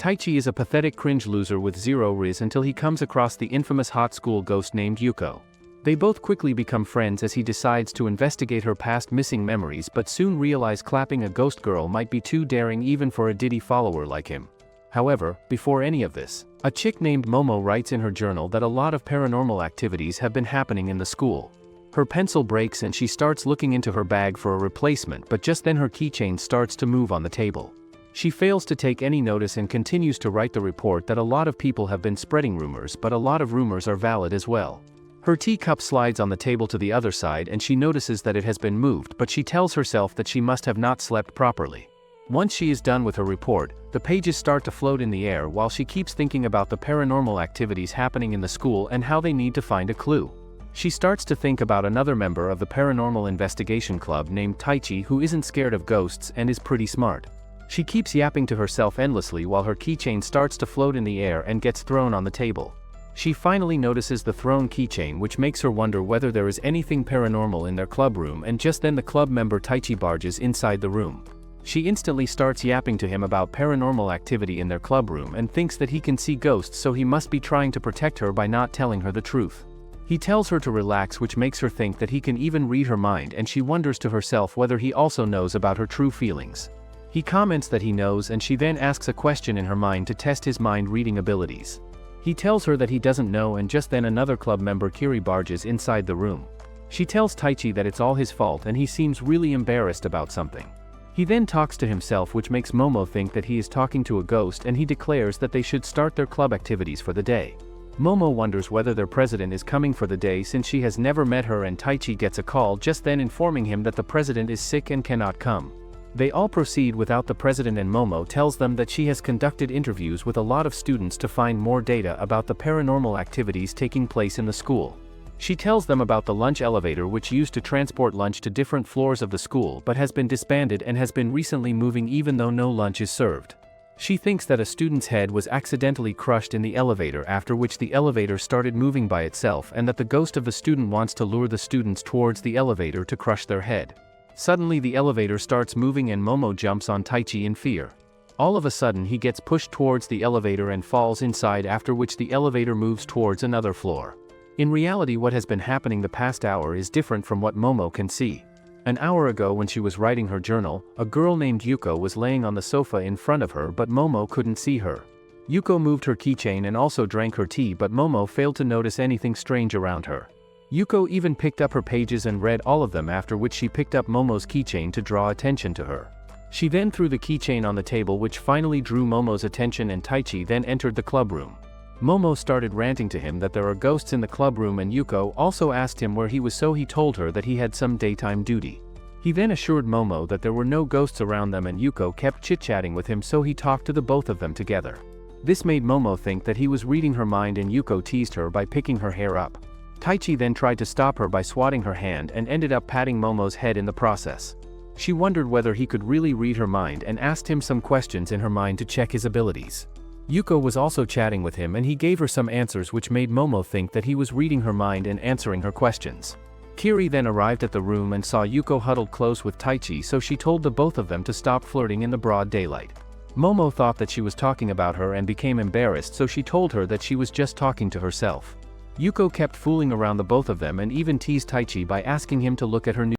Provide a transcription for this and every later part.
Taichi is a pathetic cringe loser with zero riz until he comes across the infamous hot school ghost named Yuko. They both quickly become friends as he decides to investigate her past missing memories, but soon realize clapping a ghost girl might be too daring even for a Diddy follower like him. However, before any of this, a chick named Momo writes in her journal that a lot of paranormal activities have been happening in the school. Her pencil breaks and she starts looking into her bag for a replacement, but just then her keychain starts to move on the table. She fails to take any notice and continues to write the report that a lot of people have been spreading rumors, but a lot of rumors are valid as well. Her teacup slides on the table to the other side and she notices that it has been moved, but she tells herself that she must have not slept properly. Once she is done with her report, the pages start to float in the air while she keeps thinking about the paranormal activities happening in the school and how they need to find a clue. She starts to think about another member of the paranormal investigation club named Taichi who isn't scared of ghosts and is pretty smart. She keeps yapping to herself endlessly while her keychain starts to float in the air and gets thrown on the table. She finally notices the thrown keychain, which makes her wonder whether there is anything paranormal in their club room, and just then the club member Taichi barges inside the room. She instantly starts yapping to him about paranormal activity in their club room and thinks that he can see ghosts, so he must be trying to protect her by not telling her the truth. He tells her to relax, which makes her think that he can even read her mind, and she wonders to herself whether he also knows about her true feelings. He comments that he knows, and she then asks a question in her mind to test his mind-reading abilities. He tells her that he doesn't know, and just then another club member Kiri barges inside the room. She tells Taichi that it's all his fault and he seems really embarrassed about something. He then talks to himself, which makes Momo think that he is talking to a ghost, and he declares that they should start their club activities for the day. Momo wonders whether their president is coming for the day since she has never met her, and Taichi gets a call just then informing him that the president is sick and cannot come. They all proceed without the president, and Momo tells them that she has conducted interviews with a lot of students to find more data about the paranormal activities taking place in the school. She tells them about the lunch elevator, which used to transport lunch to different floors of the school but has been disbanded and has been recently moving even though no lunch is served. She thinks that a student's head was accidentally crushed in the elevator, after which the elevator started moving by itself, and that the ghost of the student wants to lure the students towards the elevator to crush their head. Suddenly the elevator starts moving and Momo jumps on Taichi in fear. All of a sudden he gets pushed towards the elevator and falls inside, after which the elevator moves towards another floor. In reality, what has been happening the past hour is different from what Momo can see. An hour ago, when she was writing her journal, a girl named Yuko was laying on the sofa in front of her, but Momo couldn't see her. Yuko moved her keychain and also drank her tea, but Momo failed to notice anything strange around her. Yuko even picked up her pages and read all of them, after which she picked up Momo's keychain to draw attention to her. She then threw the keychain on the table, which finally drew Momo's attention, and Taichi then entered the club room. Momo started ranting to him that there are ghosts in the club room, and Yuko also asked him where he was, so he told her that he had some daytime duty. He then assured Momo that there were no ghosts around them, and Yuko kept chit-chatting with him, so he talked to the both of them together. This made Momo think that he was reading her mind, and Yuko teased her by picking her hair up. Taichi then tried to stop her by swatting her hand and ended up patting Momo's head in the process. She wondered whether he could really read her mind and asked him some questions in her mind to check his abilities. Yuko was also chatting with him, and he gave her some answers, which made Momo think that he was reading her mind and answering her questions. Kiri then arrived at the room and saw Yuko huddled close with Taichi, so she told the both of them to stop flirting in the broad daylight. Momo thought that she was talking about her and became embarrassed, so she told her that she was just talking to herself. Yuko kept fooling around the both of them and even teased Taichi by asking him to look at her new.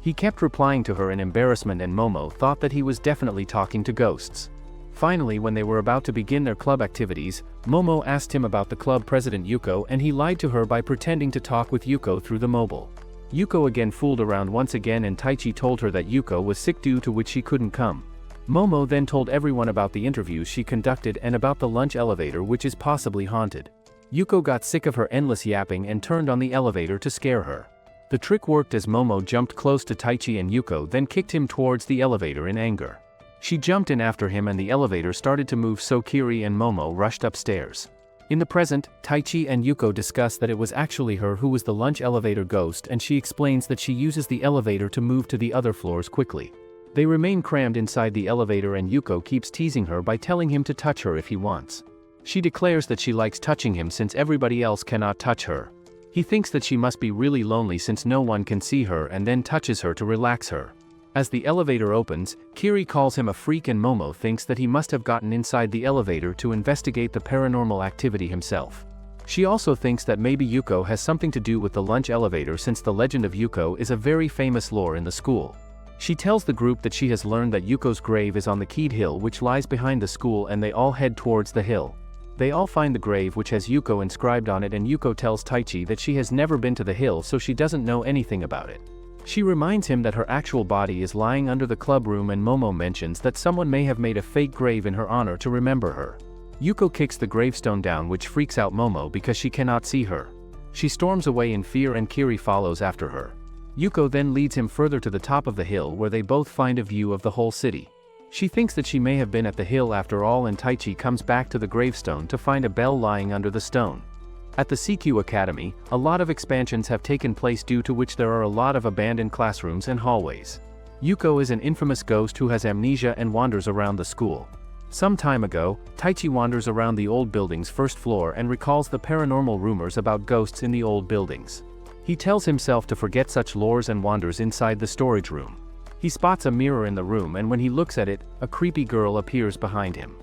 He kept replying to her in embarrassment, and Momo thought that he was definitely talking to ghosts. Finally, when they were about to begin their club activities, Momo asked him about the club president Yuko, and he lied to her by pretending to talk with Yuko through the mobile. Yuko again fooled around once again, and Taichi told her that Yuko was sick, due to which she couldn't come. Momo then told everyone about the interviews she conducted and about the lunch elevator, which is possibly haunted. Yuko got sick of her endless yapping and turned on the elevator to scare her. The trick worked as Momo jumped close to Taichi, and Yuko then kicked him towards the elevator in anger. She jumped in after him and the elevator started to move, so Kiri and Momo rushed upstairs. In the present, Taichi and Yuko discuss that it was actually her who was the lunch elevator ghost, and she explains that she uses the elevator to move to the other floors quickly. They remain crammed inside the elevator, and Yuko keeps teasing her by telling him to touch her if he wants. She declares that she likes touching him since everybody else cannot touch her. He thinks that she must be really lonely since no one can see her, and then touches her to relax her. As the elevator opens, Kiri calls him a freak and Momo thinks that he must have gotten inside the elevator to investigate the paranormal activity himself. She also thinks that maybe Yuko has something to do with the lunch elevator since the legend of Yuko is a very famous lore in the school. She tells the group that she has learned that Yuko's grave is on the Keyed Hill which lies behind the school and they all head towards the hill. They all find the grave which has Yuko inscribed on it and Yuko tells Taichi that she has never been to the hill so she doesn't know anything about it. She reminds him that her actual body is lying under the club room and Momo mentions that someone may have made a fake grave in her honor to remember her. Yuko kicks the gravestone down which freaks out Momo because she cannot see her. She storms away in fear and Kiri follows after her. Yuko then leads him further to the top of the hill where they both find a view of the whole city. She thinks that she may have been at the hill after all and Taichi comes back to the gravestone to find a bell lying under the stone. At the CQ Academy, a lot of expansions have taken place due to which there are a lot of abandoned classrooms and hallways. Yuko is an infamous ghost who has amnesia and wanders around the school. Some time ago, Taichi wanders around the old building's first floor and recalls the paranormal rumors about ghosts in the old buildings. He tells himself to forget such lores and wanders inside the storage room. He spots a mirror in the room and when he looks at it, a creepy girl appears behind him.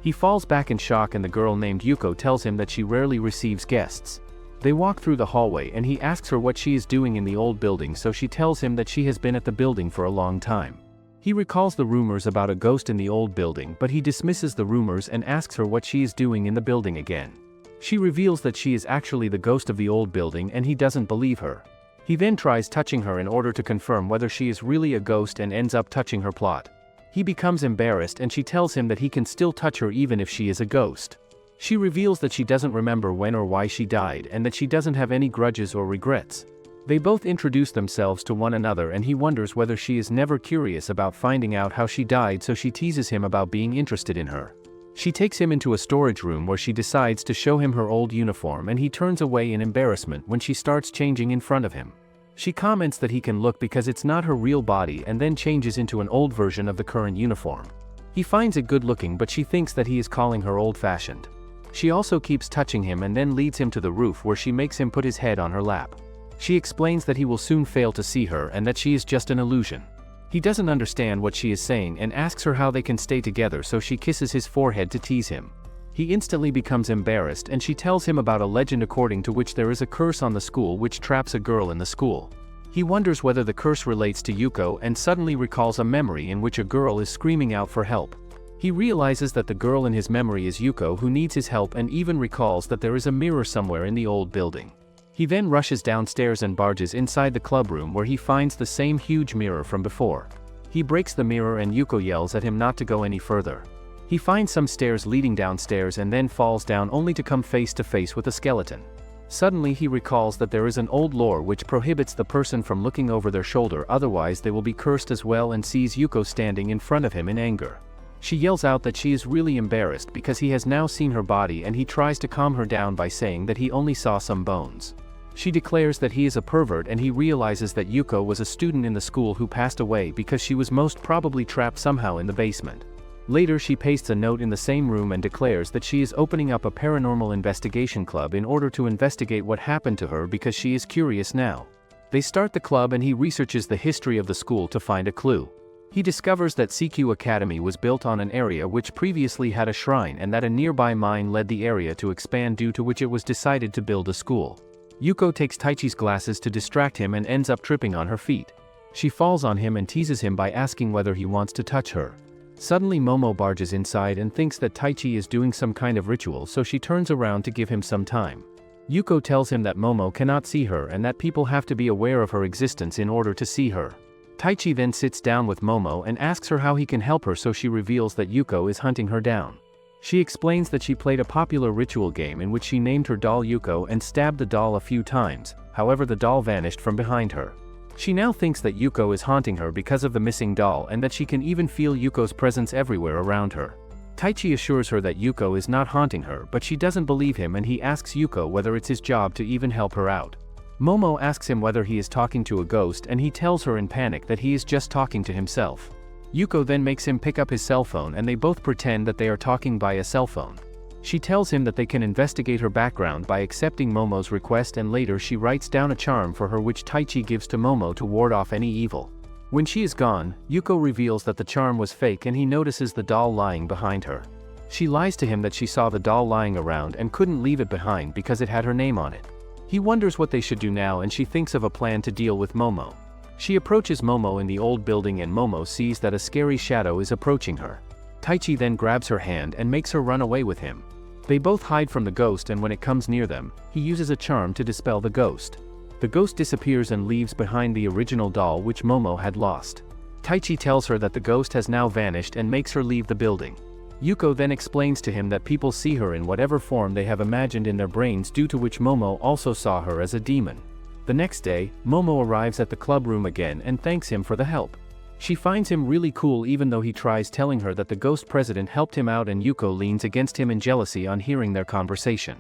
He falls back in shock and the girl named Yuko tells him that she rarely receives guests. They walk through the hallway and he asks her what she is doing in the old building so she tells him that she has been at the building for a long time. He recalls the rumors about a ghost in the old building but he dismisses the rumors and asks her what she is doing in the building again. She reveals that she is actually the ghost of the old building and he doesn't believe her. He then tries touching her in order to confirm whether she is really a ghost and ends up touching her plot. He becomes embarrassed and she tells him that he can still touch her even if she is a ghost. She reveals that she doesn't remember when or why she died and that she doesn't have any grudges or regrets. They both introduce themselves to one another and he wonders whether she is never curious about finding out how she died so she teases him about being interested in her. She takes him into a storage room where she decides to show him her old uniform and he turns away in embarrassment when she starts changing in front of him. She comments that he can look because it's not her real body and then changes into an old version of the current uniform. He finds it good looking but she thinks that he is calling her old-fashioned. She also keeps touching him and then leads him to the roof where she makes him put his head on her lap. She explains that he will soon fail to see her and that she is just an illusion. He doesn't understand what she is saying and asks her how they can stay together so she kisses his forehead to tease him. He instantly becomes embarrassed and she tells him about a legend according to which there is a curse on the school which traps a girl in the school. He wonders whether the curse relates to Yuko and suddenly recalls a memory in which a girl is screaming out for help. He realizes that the girl in his memory is Yuko who needs his help and even recalls that there is a mirror somewhere in the old building. He then rushes downstairs and barges inside the club room where he finds the same huge mirror from before. He breaks the mirror and Yuko yells at him not to go any further. He finds some stairs leading downstairs and then falls down only to come face to face with a skeleton. Suddenly he recalls that there is an old lore which prohibits the person from looking over their shoulder otherwise they will be cursed as well and sees Yuko standing in front of him in anger. She yells out that she is really embarrassed because he has now seen her body and he tries to calm her down by saying that he only saw some bones. She declares that he is a pervert and he realizes that Yuko was a student in the school who passed away because she was most probably trapped somehow in the basement. Later she pastes a note in the same room and declares that she is opening up a paranormal investigation club in order to investigate what happened to her because she is curious now. They start the club and he researches the history of the school to find a clue. He discovers that CQ Academy was built on an area which previously had a shrine and that a nearby mine led the area to expand due to which it was decided to build a school. Yuko takes Taichi's glasses to distract him and ends up tripping on her feet. She falls on him and teases him by asking whether he wants to touch her. Suddenly Momo barges inside and thinks that Taichi is doing some kind of ritual so she turns around to give him some time. Yuko tells him that Momo cannot see her and that people have to be aware of her existence in order to see her. Taichi then sits down with Momo and asks her how he can help her so she reveals that Yuko is hunting her down. She explains that she played a popular ritual game in which she named her doll Yuko and stabbed the doll a few times, however the doll vanished from behind her. She now thinks that Yuko is haunting her because of the missing doll and that she can even feel Yuko's presence everywhere around her. Taichi assures her that Yuko is not haunting her but she doesn't believe him and he asks Yuko whether it's his job to even help her out. Momo asks him whether he is talking to a ghost and he tells her in panic that he is just talking to himself. Yuko then makes him pick up his cell phone and they both pretend that they are talking by a cell phone. She tells him that they can investigate her background by accepting Momo's request and later she writes down a charm for her which Taichi gives to Momo to ward off any evil. When she is gone, Yuko reveals that the charm was fake and he notices the doll lying behind her. She lies to him that she saw the doll lying around and couldn't leave it behind because it had her name on it. He wonders what they should do now and she thinks of a plan to deal with Momo. She approaches Momo in the old building and Momo sees that a scary shadow is approaching her. Taichi then grabs her hand and makes her run away with him. They both hide from the ghost and when it comes near them, he uses a charm to dispel the ghost. The ghost disappears and leaves behind the original doll which Momo had lost. Taichi tells her that the ghost has now vanished and makes her leave the building. Yuko then explains to him that people see her in whatever form they have imagined in their brains, due to which Momo also saw her as a demon. The next day, Momo arrives at the club room again and thanks him for the help. She finds him really cool even though he tries telling her that the ghost president helped him out, and Yuko leans against him in jealousy on hearing their conversation.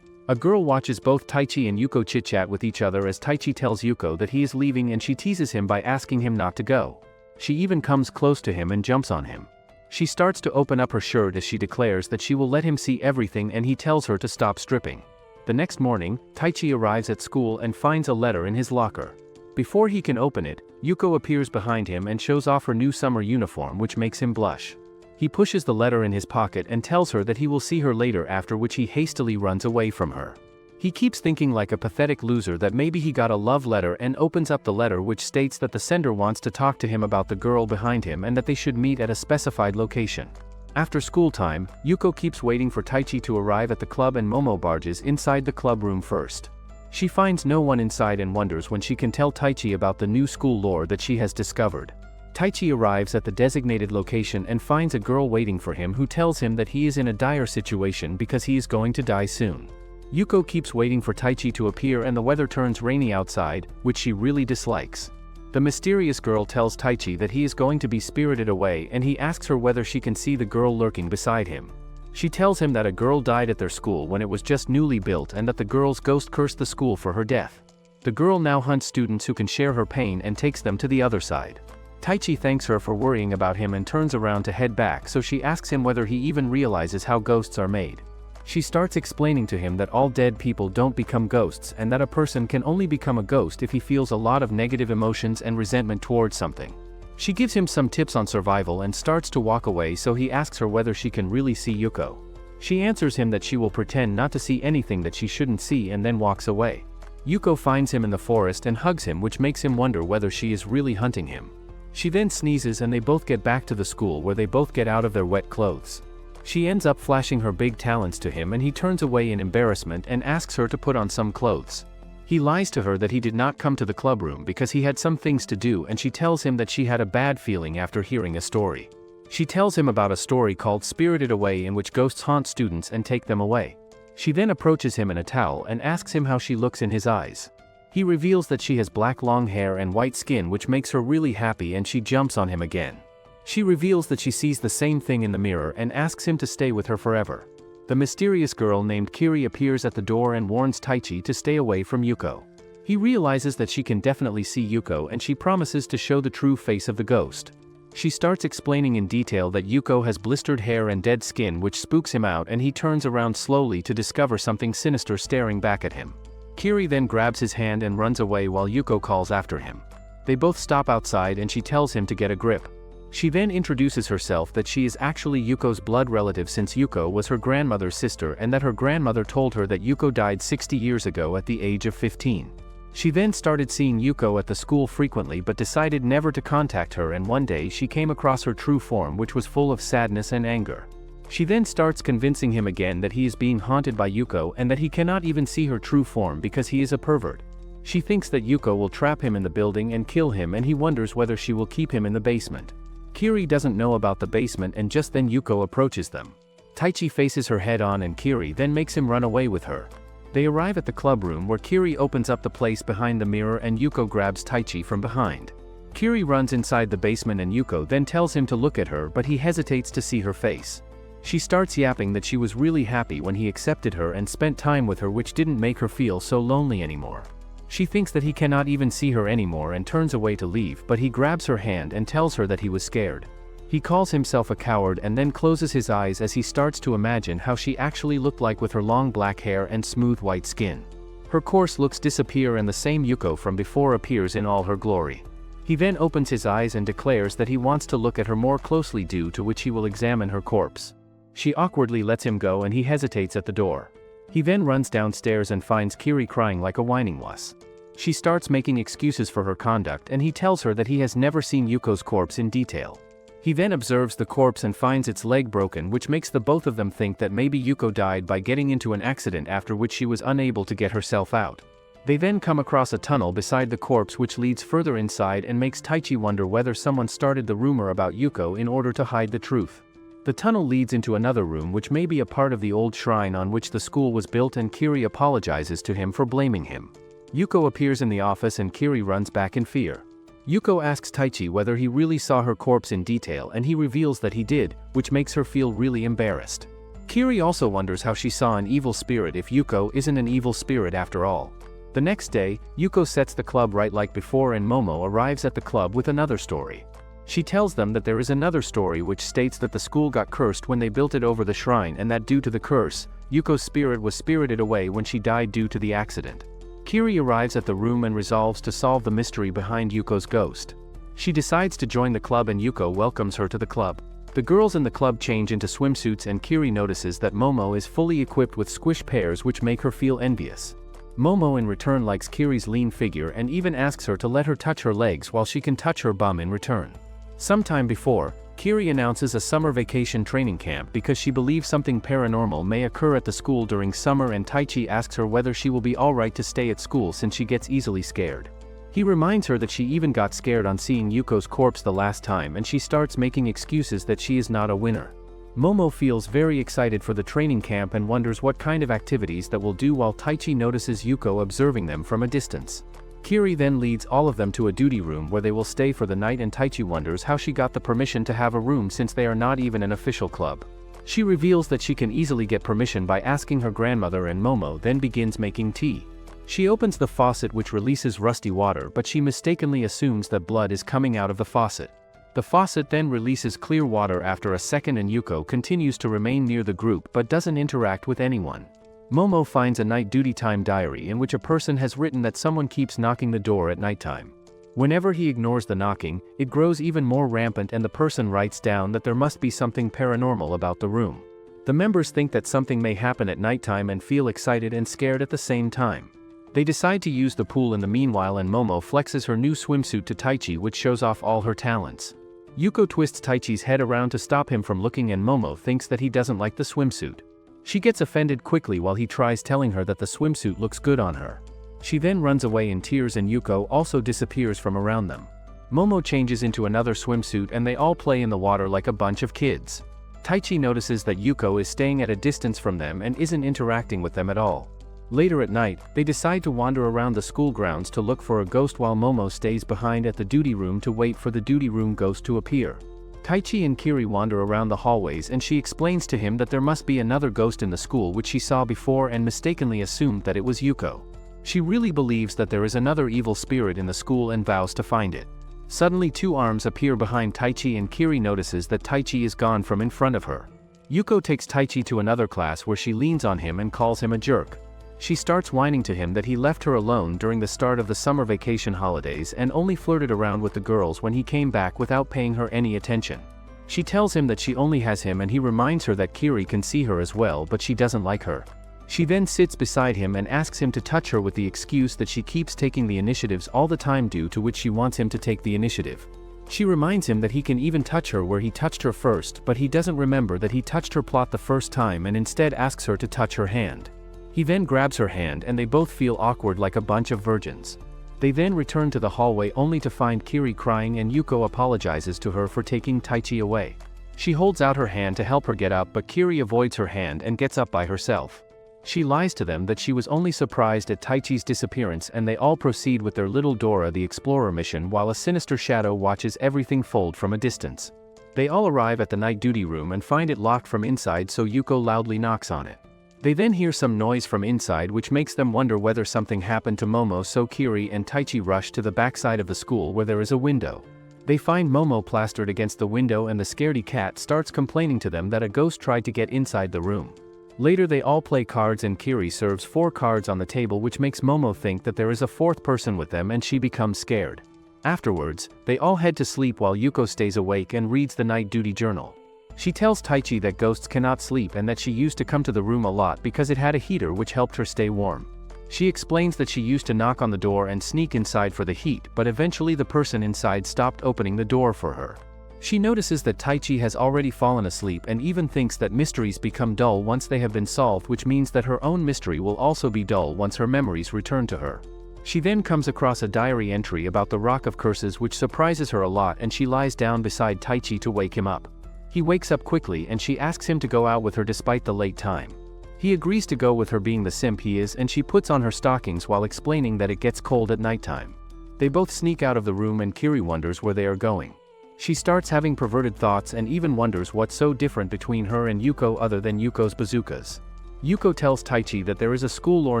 A girl watches both Taichi and Yuko chit-chat with each other as Taichi tells Yuko that he is leaving and she teases him by asking him not to go. She even comes close to him and jumps on him. She starts to open up her shirt as she declares that she will let him see everything and he tells her to stop stripping. The next morning, Taichi arrives at school and finds a letter in his locker. Before he can open it, Yuko appears behind him and shows off her new summer uniform, which makes him blush. He pushes the letter in his pocket and tells her that he will see her later, after which he hastily runs away from her. He keeps thinking like a pathetic loser that maybe he got a love letter and opens up the letter, which states that the sender wants to talk to him about the girl behind him and that they should meet at a specified location. After school time, Yuko keeps waiting for Taichi to arrive at the club and Momo barges inside the club room first. She finds no one inside and wonders when she can tell Taichi about the new school lore that she has discovered. Taichi arrives at the designated location and finds a girl waiting for him who tells him that he is in a dire situation because he is going to die soon. Yuko keeps waiting for Taichi to appear and the weather turns rainy outside, which she really dislikes. The mysterious girl tells Taichi that he is going to be spirited away and he asks her whether she can see the girl lurking beside him. She tells him that a girl died at their school when it was just newly built and that the girl's ghost cursed the school for her death. The girl now hunts students who can share her pain and takes them to the other side. Taichi thanks her for worrying about him and turns around to head back, so she asks him whether he even realizes how ghosts are made. She starts explaining to him that all dead people don't become ghosts and that a person can only become a ghost if he feels a lot of negative emotions and resentment towards something. She gives him some tips on survival and starts to walk away, so he asks her whether she can really see Yuko. She answers him that she will pretend not to see anything that she shouldn't see and then walks away. Yuko finds him in the forest and hugs him, which makes him wonder whether she is really hunting him. She then sneezes and they both get back to the school, where they both get out of their wet clothes. She ends up flashing her big talents to him and he turns away in embarrassment and asks her to put on some clothes. He lies to her that he did not come to the club room because he had some things to do, and she tells him that she had a bad feeling after hearing a story. She tells him about a story called Spirited Away in which ghosts haunt students and take them away. She then approaches him in a towel and asks him how she looks in his eyes. He reveals that she has black long hair and white skin, which makes her really happy, and she jumps on him again. She reveals that she sees the same thing in the mirror and asks him to stay with her forever. The mysterious girl named Kiri appears at the door and warns Taichi to stay away from Yuko. He realizes that she can definitely see Yuko and she promises to show the true face of the ghost. She starts explaining in detail that Yuko has blistered hair and dead skin, which spooks him out, and he turns around slowly to discover something sinister staring back at him. Kiri then grabs his hand and runs away while Yuko calls after him. They both stop outside and she tells him to get a grip. She then introduces herself that she is actually Yuko's blood relative, since Yuko was her grandmother's sister and that her grandmother told her that Yuko died 60 years ago at the age of 15. She then started seeing Yuko at the school frequently but decided never to contact her, and one day she came across her true form, which was full of sadness and anger. She then starts convincing him again that he is being haunted by Yuko and that he cannot even see her true form because he is a pervert. She thinks that Yuko will trap him in the building and kill him, and he wonders whether she will keep him in the basement. Kiri doesn't know about the basement, and just then Yuko approaches them. Taichi faces her head on and Kiri then makes him run away with her. They arrive at the club room where Kiri opens up the place behind the mirror and Yuko grabs Taichi from behind. Kiri runs inside the basement and Yuko then tells him to look at her, but he hesitates to see her face. She starts yapping that she was really happy when he accepted her and spent time with her, which didn't make her feel so lonely anymore. She thinks that he cannot even see her anymore and turns away to leave, but he grabs her hand and tells her that he was scared. He calls himself a coward and then closes his eyes as he starts to imagine how she actually looked like with her long black hair and smooth white skin. Her coarse looks disappear and the same Yuko from before appears in all her glory. He then opens his eyes and declares that he wants to look at her more closely, due to which he will examine her corpse. She awkwardly lets him go and he hesitates at the door. He then runs downstairs and finds Kiri crying like a whining wuss. She starts making excuses for her conduct and he tells her that he has never seen Yuko's corpse in detail. He then observes the corpse and finds its leg broken, which makes the both of them think that maybe Yuko died by getting into an accident, after which she was unable to get herself out. They then come across a tunnel beside the corpse which leads further inside and makes Taichi wonder whether someone started the rumor about Yuko in order to hide the truth. The tunnel leads into another room which may be a part of the old shrine on which the school was built, and Kiri apologizes to him for blaming him. Yuko appears in the office and Kiri runs back in fear. Yuko asks Taichi whether he really saw her corpse in detail and he reveals that he did, which makes her feel really embarrassed. Kiri also wonders how she saw an evil spirit if Yuko isn't an evil spirit after all. The next day, Yuko sets the club right like before and Momo arrives at the club with another story. She tells them that there is another story which states that the school got cursed when they built it over the shrine, and that due to the curse, Yuko's spirit was spirited away when she died due to the accident. Kiri arrives at the room and resolves to solve the mystery behind Yuko's ghost. She decides to join the club and Yuko welcomes her to the club. The girls in the club change into swimsuits and Kiri notices that Momo is fully equipped with squish pairs which make her feel envious. Momo in return likes Kiri's lean figure and even asks her to let her touch her legs while she can touch her bum in return. Sometime before, Kiri announces a summer vacation training camp because she believes something paranormal may occur at the school during summer, and Taichi asks her whether she will be alright to stay at school since she gets easily scared. He reminds her that she even got scared on seeing Yuko's corpse the last time, and she starts making excuses that she is not a winner. Momo feels very excited for the training camp and wonders what kind of activities that will do, while Taichi notices Yuko observing them from a distance. Kiri then leads all of them to a duty room where they will stay for the night, and Taichi wonders how she got the permission to have a room since they are not even an official club. She reveals that she can easily get permission by asking her grandmother, and Momo then begins making tea. She opens the faucet which releases rusty water, but she mistakenly assumes that blood is coming out of the faucet. The faucet then releases clear water after a second, and Yuko continues to remain near the group but doesn't interact with anyone. Momo finds a night duty time diary in which a person has written that someone keeps knocking the door at nighttime. Whenever he ignores the knocking, it grows even more rampant, and the person writes down that there must be something paranormal about the room. The members think that something may happen at nighttime and feel excited and scared at the same time. They decide to use the pool in the meanwhile, and Momo flexes her new swimsuit to Taichi, which shows off all her talents. Yuko twists Taichi's head around to stop him from looking, and Momo thinks that he doesn't like the swimsuit. She gets offended quickly while he tries telling her that the swimsuit looks good on her. She then runs away in tears, and Yuko also disappears from around them. Momo changes into another swimsuit and they all play in the water like a bunch of kids. Taichi notices that Yuko is staying at a distance from them and isn't interacting with them at all. Later at night, they decide to wander around the school grounds to look for a ghost, while Momo stays behind at the duty room to wait for the duty room ghost to appear. Taichi and Kiri wander around the hallways and she explains to him that there must be another ghost in the school which she saw before and mistakenly assumed that it was Yuko. She really believes that there is another evil spirit in the school and vows to find it. Suddenly two arms appear behind Taichi and Kiri notices that Taichi is gone from in front of her. Yuko takes Taichi to another class where she leans on him and calls him a jerk. She starts whining to him that he left her alone during the start of the summer vacation holidays and only flirted around with the girls when he came back without paying her any attention. She tells him that she only has him, and he reminds her that Kiri can see her as well, but she doesn't like her. She then sits beside him and asks him to touch her with the excuse that she keeps taking the initiatives all the time, due to which she wants him to take the initiative. She reminds him that he can even touch her where he touched her first, but he doesn't remember that he touched her plot the first time and instead asks her to touch her hand. He then grabs her hand and they both feel awkward like a bunch of virgins. They then return to the hallway only to find Kiri crying, and Yuko apologizes to her for taking Taichi away. She holds out her hand to help her get up, but Kiri avoids her hand and gets up by herself. She lies to them that she was only surprised at Taichi's disappearance, and they all proceed with their little Dora the Explorer mission while a sinister shadow watches everything fold from a distance. They all arrive at the night duty room and find it locked from inside, so Yuko loudly knocks on it. They then hear some noise from inside which makes them wonder whether something happened to Momo, so Kiri and Taichi rush to the backside of the school where there is a window. They find Momo plastered against the window, and the scaredy cat starts complaining to them that a ghost tried to get inside the room. Later they all play cards and Kiri serves 4 cards on the table, which makes Momo think that there is a fourth person with them and she becomes scared. Afterwards, they all head to sleep while Yuko stays awake and reads the night duty journal. She tells Taichi that ghosts cannot sleep and that she used to come to the room a lot because it had a heater which helped her stay warm. She explains that she used to knock on the door and sneak inside for the heat, but eventually the person inside stopped opening the door for her. She notices that Taichi has already fallen asleep and even thinks that mysteries become dull once they have been solved, which means that her own mystery will also be dull once her memories return to her. She then comes across a diary entry about the Rock of Curses which surprises her a lot, and she lies down beside Taichi to wake him up. He wakes up quickly and she asks him to go out with her despite the late time. He agrees to go with her being the simp he is, and she puts on her stockings while explaining that it gets cold at nighttime. They both sneak out of the room and Kiri wonders where they are going. She starts having perverted thoughts and even wonders what's so different between her and Yuko other than Yuko's bazookas. Yuko tells Taichi that there is a school lore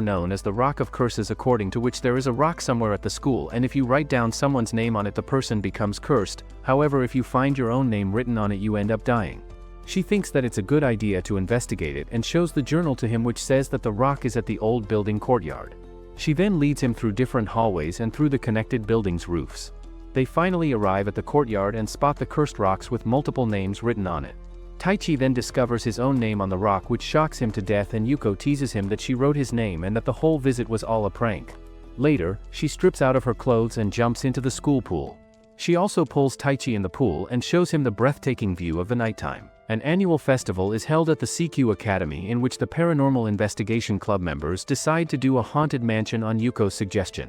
known as the Rock of Curses, according to which there is a rock somewhere at the school, and if you write down someone's name on it the person becomes cursed. However, if you find your own name written on it you end up dying. She thinks that it's a good idea to investigate it and shows the journal to him, which says that the rock is at the old building courtyard. She then leads him through different hallways and through the connected buildings' roofs. They finally arrive at the courtyard and spot the cursed rocks with multiple names written on it. Taichi then discovers his own name on the rock, which shocks him to death, and Yuko teases him that she wrote his name and that the whole visit was all a prank. Later, she strips out of her clothes and jumps into the school pool. She also pulls Taichi in the pool and shows him the breathtaking view of the nighttime. An annual festival is held at the CQ Academy in which the Paranormal Investigation Club members decide to do a haunted mansion on Yuko's suggestion.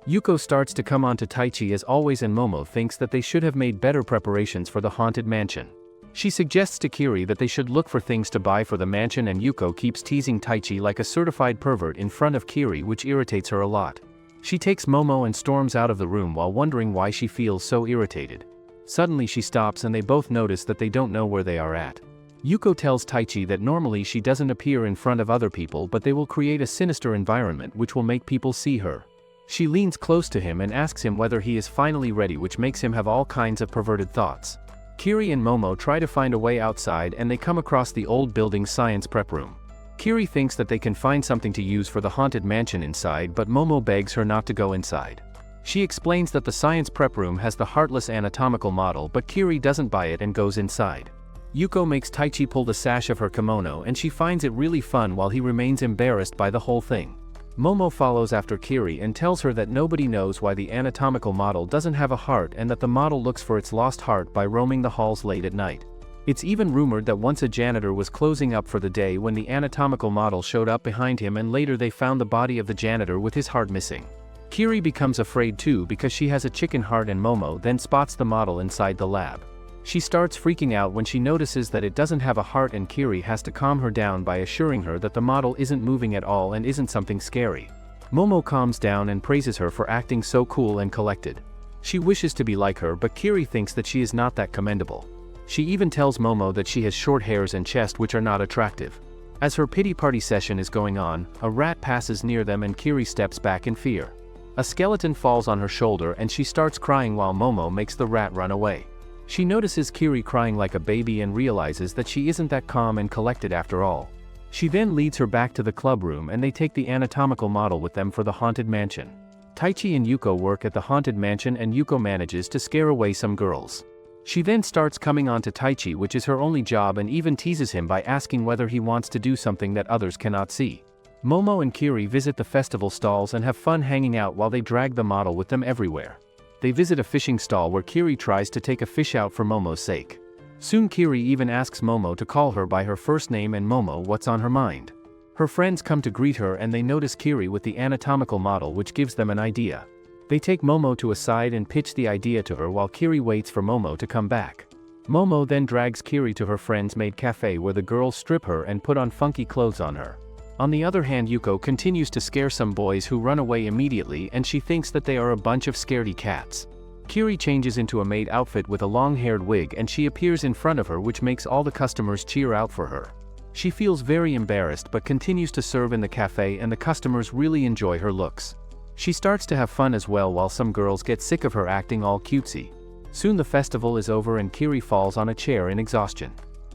Yuko starts to come on to Taichi as always, and Momo thinks that they should have made better preparations for the haunted mansion. She suggests to Kiri that they should look for things to buy for the mansion, and Yuko keeps teasing Taichi like a certified pervert in front of Kiri, which irritates her a lot. She takes Momo and storms out of the room while wondering why she feels so irritated. Suddenly she stops and they both notice that they don't know where they are at. Yuko tells Taichi that normally she doesn't appear in front of other people, but they will create a sinister environment which will make people see her. She leans close to him and asks him whether he is finally ready, which makes him have all kinds of perverted thoughts. Kiri and Momo try to find a way outside and they come across the old building's science prep room. Kiri thinks that they can find something to use for the haunted mansion inside, but Momo begs her not to go inside. She explains that the science prep room has the heartless anatomical model, but Kiri doesn't buy it and goes inside. Yuko makes Taichi pull the sash of her kimono and she finds it really fun while he remains embarrassed by the whole thing. Momo follows after Kiri and tells her that nobody knows why the anatomical model doesn't have a heart, and that the model looks for its lost heart by roaming the halls late at night. It's even rumored that once a janitor was closing up for the day when the anatomical model showed up behind him, and later they found the body of the janitor with his heart missing. Kiri becomes afraid too because she has a chicken heart, and Momo then spots the model inside the lab. She starts freaking out when she notices that it doesn't have a heart, and Kiri has to calm her down by assuring her that the model isn't moving at all and isn't something scary. Momo calms down and praises her for acting so cool and collected. She wishes to be like her, but Kiri thinks that she is not that commendable. She even tells Momo that she has short hairs and chest which are not attractive. As her pity party session is going on, a rat passes near them and Kiri steps back in fear. A skeleton falls on her shoulder and she starts crying while Momo makes the rat run away. She notices Kiri crying like a baby and realizes that she isn't that calm and collected after all. She then leads her back to the club room and they take the anatomical model with them for the haunted mansion. Taichi and Yuko work at the haunted mansion and Yuko manages to scare away some girls. She then starts coming on to Taichi, which is her only job, and even teases him by asking whether he wants to do something that others cannot see. Momo and Kiri visit the festival stalls and have fun hanging out while they drag the model with them everywhere. They visit a fishing stall where Kiri tries to take a fish out for Momo's sake. Soon Kiri even asks Momo to call her by her first name, and Momo what's on her mind. Her friends come to greet her and they notice Kiri with the anatomical model, which gives them an idea. They take Momo to a side and pitch the idea to her while Kiri waits for Momo to come back. Momo then drags Kiri to her friend's made cafe where the girls strip her and put on funky clothes on her. On the other hand, Yuko continues to scare some boys who run away immediately, and she thinks that they are a bunch of scaredy cats. Kiri changes into a maid outfit with a long-haired wig and she appears in front of her, which makes all the customers cheer out for her. She feels very embarrassed but continues to serve in the cafe, and the customers really enjoy her looks. She starts to have fun as well while some girls get sick of her acting all cutesy. Soon the festival is over and Kiri falls on a chair in exhaustion.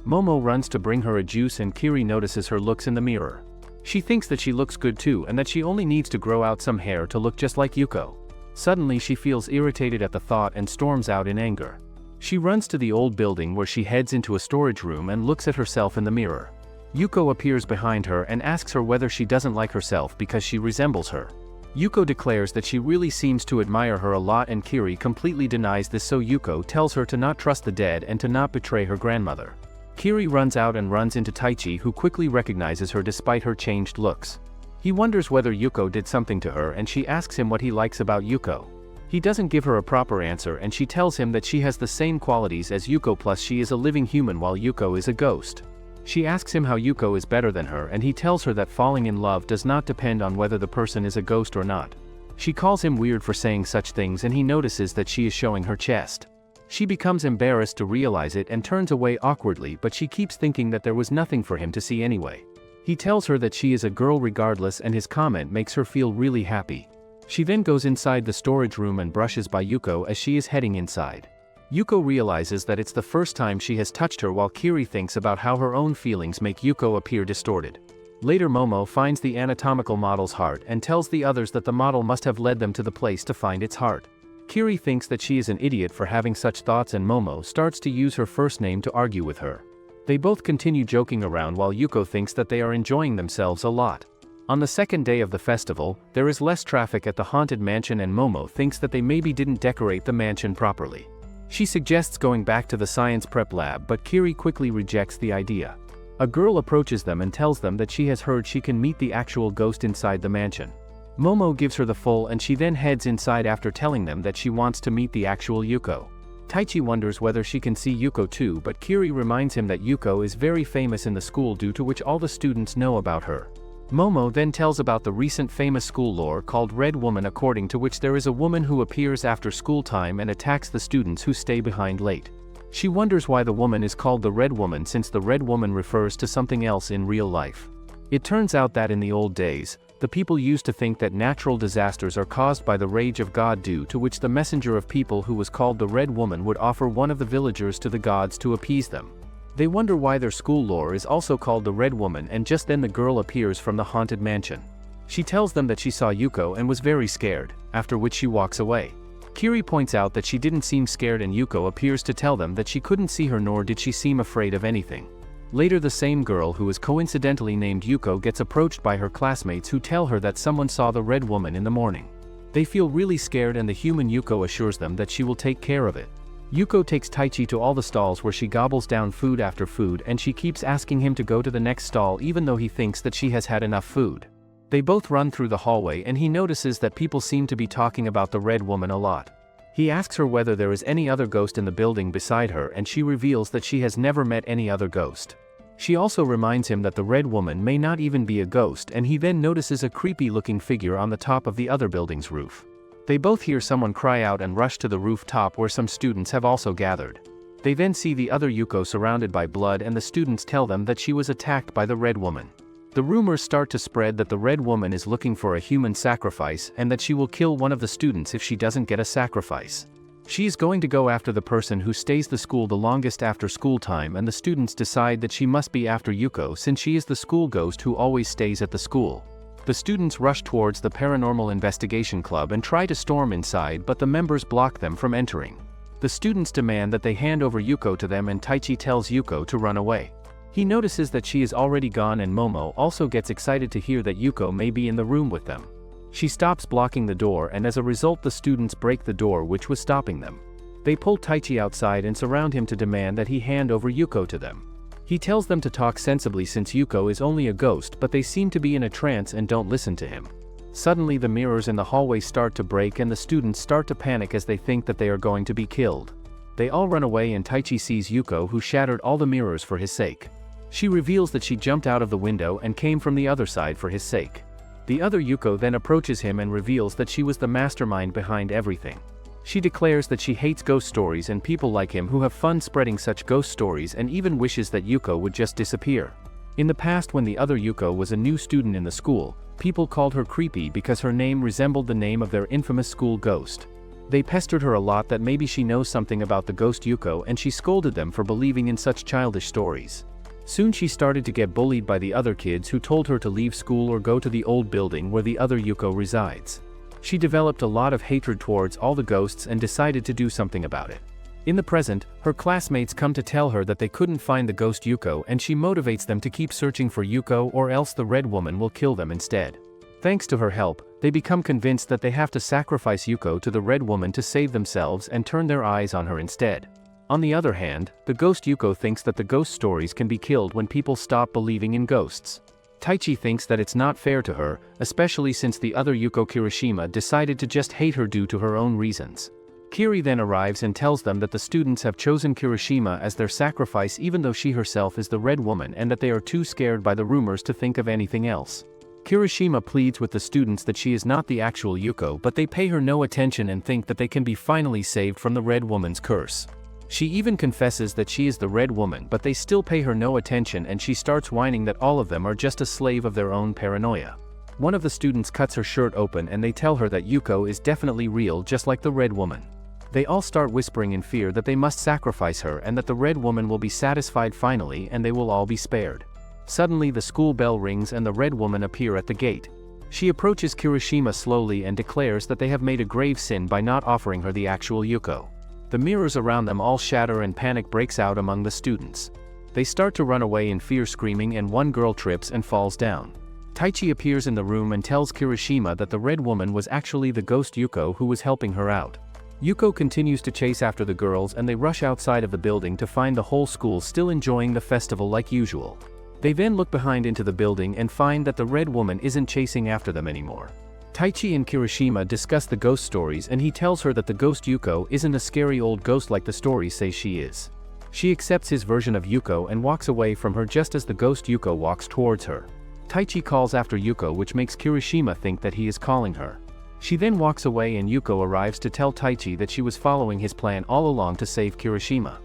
Momo runs to bring her a juice and Kiri notices her looks in the mirror. She thinks that she looks good too and that she only needs to grow out some hair to look just like Yuko. Suddenly she feels irritated at the thought and storms out in anger. She runs to the old building where she heads into a storage room and looks at herself in the mirror. Yuko appears behind her and asks her whether she doesn't like herself because she resembles her. Yuko declares that she really seems to admire her a lot and Kiri completely denies this, so Yuko tells her to not trust the dead and to not betray her grandmother. Kiri runs out and runs into Taichi, who quickly recognizes her despite her changed looks. He wonders whether Yuko did something to her and she asks him what he likes about Yuko. He doesn't give her a proper answer and she tells him that she has the same qualities as Yuko, plus she is a living human while Yuko is a ghost. She asks him how Yuko is better than her and he tells her that falling in love does not depend on whether the person is a ghost or not. She calls him weird for saying such things and he notices that she is showing her chest. She becomes embarrassed to realize it and turns away awkwardly, but she keeps thinking that there was nothing for him to see anyway. He tells her that she is a girl regardless and his comment makes her feel really happy. She then goes inside the storage room and brushes by Yuko as she is heading inside. Yuko realizes that it's the first time she has touched her, while Kiri thinks about how her own feelings make Yuko appear distorted. Later Momo finds the anatomical model's heart and tells the others that the model must have led them to the place to find its heart. Kiri thinks that she is an idiot for having such thoughts and Momo starts to use her first name to argue with her. They both continue joking around while Yuko thinks that they are enjoying themselves a lot. On the second day of the festival, there is less traffic at the haunted mansion and Momo thinks that they maybe didn't decorate the mansion properly. She suggests going back to the science prep lab, but Kiri quickly rejects the idea. A girl approaches them and tells them that she has heard she can meet the actual ghost inside the mansion. Momo gives her the full and she then heads inside after telling them that she wants to meet the actual Yuko. Taichi wonders whether she can see Yuko too, but Kiri reminds him that Yuko is very famous in the school due to which all the students know about her. Momo then tells about the recent famous school lore called Red Woman, according to which there is a woman who appears after school time and attacks the students who stay behind late. She wonders why the woman is called the Red Woman, since the Red Woman refers to something else in real life. It turns out that in the old days, the people used to think that natural disasters are caused by the rage of God, due to which the messenger of people who was called the Red Woman would offer one of the villagers to the gods to appease them. They wonder why their school lore is also called the Red Woman, and just then the girl appears from the haunted mansion. She tells them that she saw Yuko and was very scared, after which she walks away. Kiri points out that she didn't seem scared and Yuko appears to tell them that she couldn't see her, nor did she seem afraid of anything. Later the same girl who is coincidentally named Yuko gets approached by her classmates who tell her that someone saw the Red Woman in the morning. They feel really scared and the human Yuko assures them that she will take care of it. Yuko takes Taichi to all the stalls where she gobbles down food after food, and she keeps asking him to go to the next stall even though he thinks that she has had enough food. They both run through the hallway and he notices that people seem to be talking about the Red Woman a lot. He asks her whether there is any other ghost in the building beside her and she reveals that she has never met any other ghost. She also reminds him that the Red Woman may not even be a ghost, and he then notices a creepy looking figure on the top of the other building's roof. They both hear someone cry out and rush to the rooftop where some students have also gathered. They then see the other Yuko surrounded by blood and the students tell them that she was attacked by the Red Woman. The rumors start to spread that the Red Woman is looking for a human sacrifice and that she will kill one of the students if she doesn't get a sacrifice. She is going to go after the person who stays the school the longest after school time, and the students decide that she must be after Yuko since she is the school ghost who always stays at the school. The students rush towards the Paranormal Investigation Club and try to storm inside, but the members block them from entering. The students demand that they hand over Yuko to them and Taichi tells Yuko to run away. He notices that she is already gone and Momo also gets excited to hear that Yuko may be in the room with them. She stops blocking the door and as a result the students break the door which was stopping them. They pull Taichi outside and surround him to demand that he hand over Yuko to them. He tells them to talk sensibly since Yuko is only a ghost, but they seem to be in a trance and don't listen to him. Suddenly the mirrors in the hallway start to break and the students start to panic as they think that they are going to be killed. They all run away and Taichi sees Yuko, who shattered all the mirrors for his sake. She reveals that she jumped out of the window and came from the other side for his sake. The other Yuko then approaches him and reveals that she was the mastermind behind everything. She declares that she hates ghost stories and people like him who have fun spreading such ghost stories, and even wishes that Yuko would just disappear. In the past, when the other Yuko was a new student in the school, people called her creepy because her name resembled the name of their infamous school ghost. They pestered her a lot that maybe she knows something about the ghost Yuko, and she scolded them for believing in such childish stories. Soon she started to get bullied by the other kids who told her to leave school or go to the old building where the other Yuko resides. She developed a lot of hatred towards all the ghosts and decided to do something about it. In the present, her classmates come to tell her that they couldn't find the ghost Yuko, and she motivates them to keep searching for Yuko or else the red woman will kill them instead. Thanks to her help, they become convinced that they have to sacrifice Yuko to the red woman to save themselves and turn their eyes on her instead. On the other hand, the ghost Yuko thinks that the ghost stories can be killed when people stop believing in ghosts. Taichi thinks that it's not fair to her, especially since the other Yuko Kirishima decided to just hate her due to her own reasons. Kiri then arrives and tells them that the students have chosen Kirishima as their sacrifice even though she herself is the red woman and that they are too scared by the rumors to think of anything else. Kirishima pleads with the students that she is not the actual Yuko, but they pay her no attention and think that they can be finally saved from the red woman's curse. She even confesses that she is the red woman, but they still pay her no attention and she starts whining that all of them are just a slave of their own paranoia. One of the students cuts her shirt open and they tell her that Yuko is definitely real, just like the red woman. They all start whispering in fear that they must sacrifice her and that the red woman will be satisfied finally and they will all be spared. Suddenly the school bell rings and the red woman appears at the gate. She approaches Kirishima slowly and declares that they have made a grave sin by not offering her the actual Yuko. The mirrors around them all shatter and panic breaks out among the students. They start to run away in fear, screaming, and one girl trips and falls down. Taichi appears in the room and tells Kirishima that the red woman was actually the ghost Yuko who was helping her out. Yuko continues to chase after the girls and they rush outside of the building to find the whole school still enjoying the festival like usual. They then look behind into the building and find that the red woman isn't chasing after them anymore. Taichi and Kirishima discuss the ghost stories and he tells her that the ghost Yuko isn't a scary old ghost like the stories say she is. She accepts his version of Yuko and walks away from her just as the ghost Yuko walks towards her. Taichi calls after Yuko, which makes Kirishima think that he is calling her. She then walks away and Yuko arrives to tell Taichi that she was following his plan all along to save Kirishima.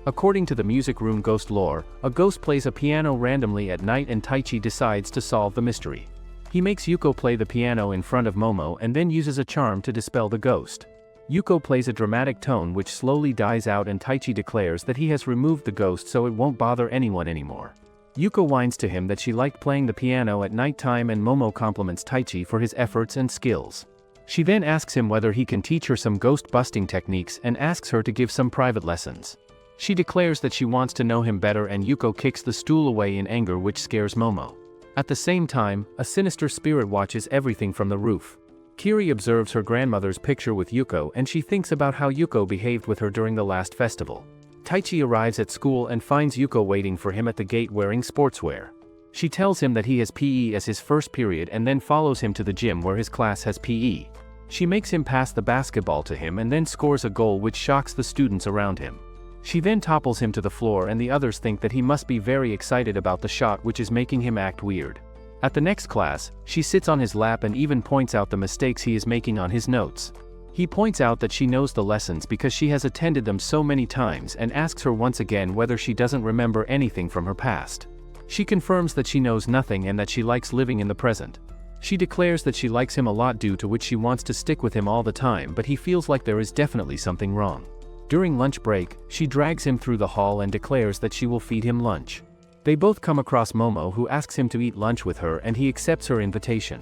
According to the music room ghost lore, a ghost plays a piano randomly at night and Taichi decides to solve the mystery. He makes Yuko play the piano in front of Momo and then uses a charm to dispel the ghost. Yuko plays a dramatic tone which slowly dies out and Taichi declares that he has removed the ghost so it won't bother anyone anymore. Yuko whines to him that she liked playing the piano at nighttime and Momo compliments Taichi for his efforts and skills. She then asks him whether he can teach her some ghost busting techniques and asks her to give some private lessons. She declares that she wants to know him better and Yuko kicks the stool away in anger, which scares Momo. At the same time, a sinister spirit watches everything from the roof. Kiri observes her grandmother's picture with Yuko and she thinks about how Yuko behaved with her during the last festival. Taichi arrives at school and finds Yuko waiting for him at the gate wearing sportswear. She tells him that he has PE as his first period and then follows him to the gym where his class has PE. She makes him pass the basketball to him and then scores a goal which shocks the students around him. She then topples him to the floor and the others think that he must be very excited about the shot, which is making him act weird. At the next class, she sits on his lap and even points out the mistakes he is making on his notes. He points out that she knows the lessons because she has attended them so many times and asks her once again whether she doesn't remember anything from her past. She confirms that she knows nothing and that she likes living in the present. She declares that she likes him a lot, due to which she wants to stick with him all the time, but he feels like there is definitely something wrong. During lunch break, she drags him through the hall and declares that she will feed him lunch. They both come across Momo, who asks him to eat lunch with her and he accepts her invitation.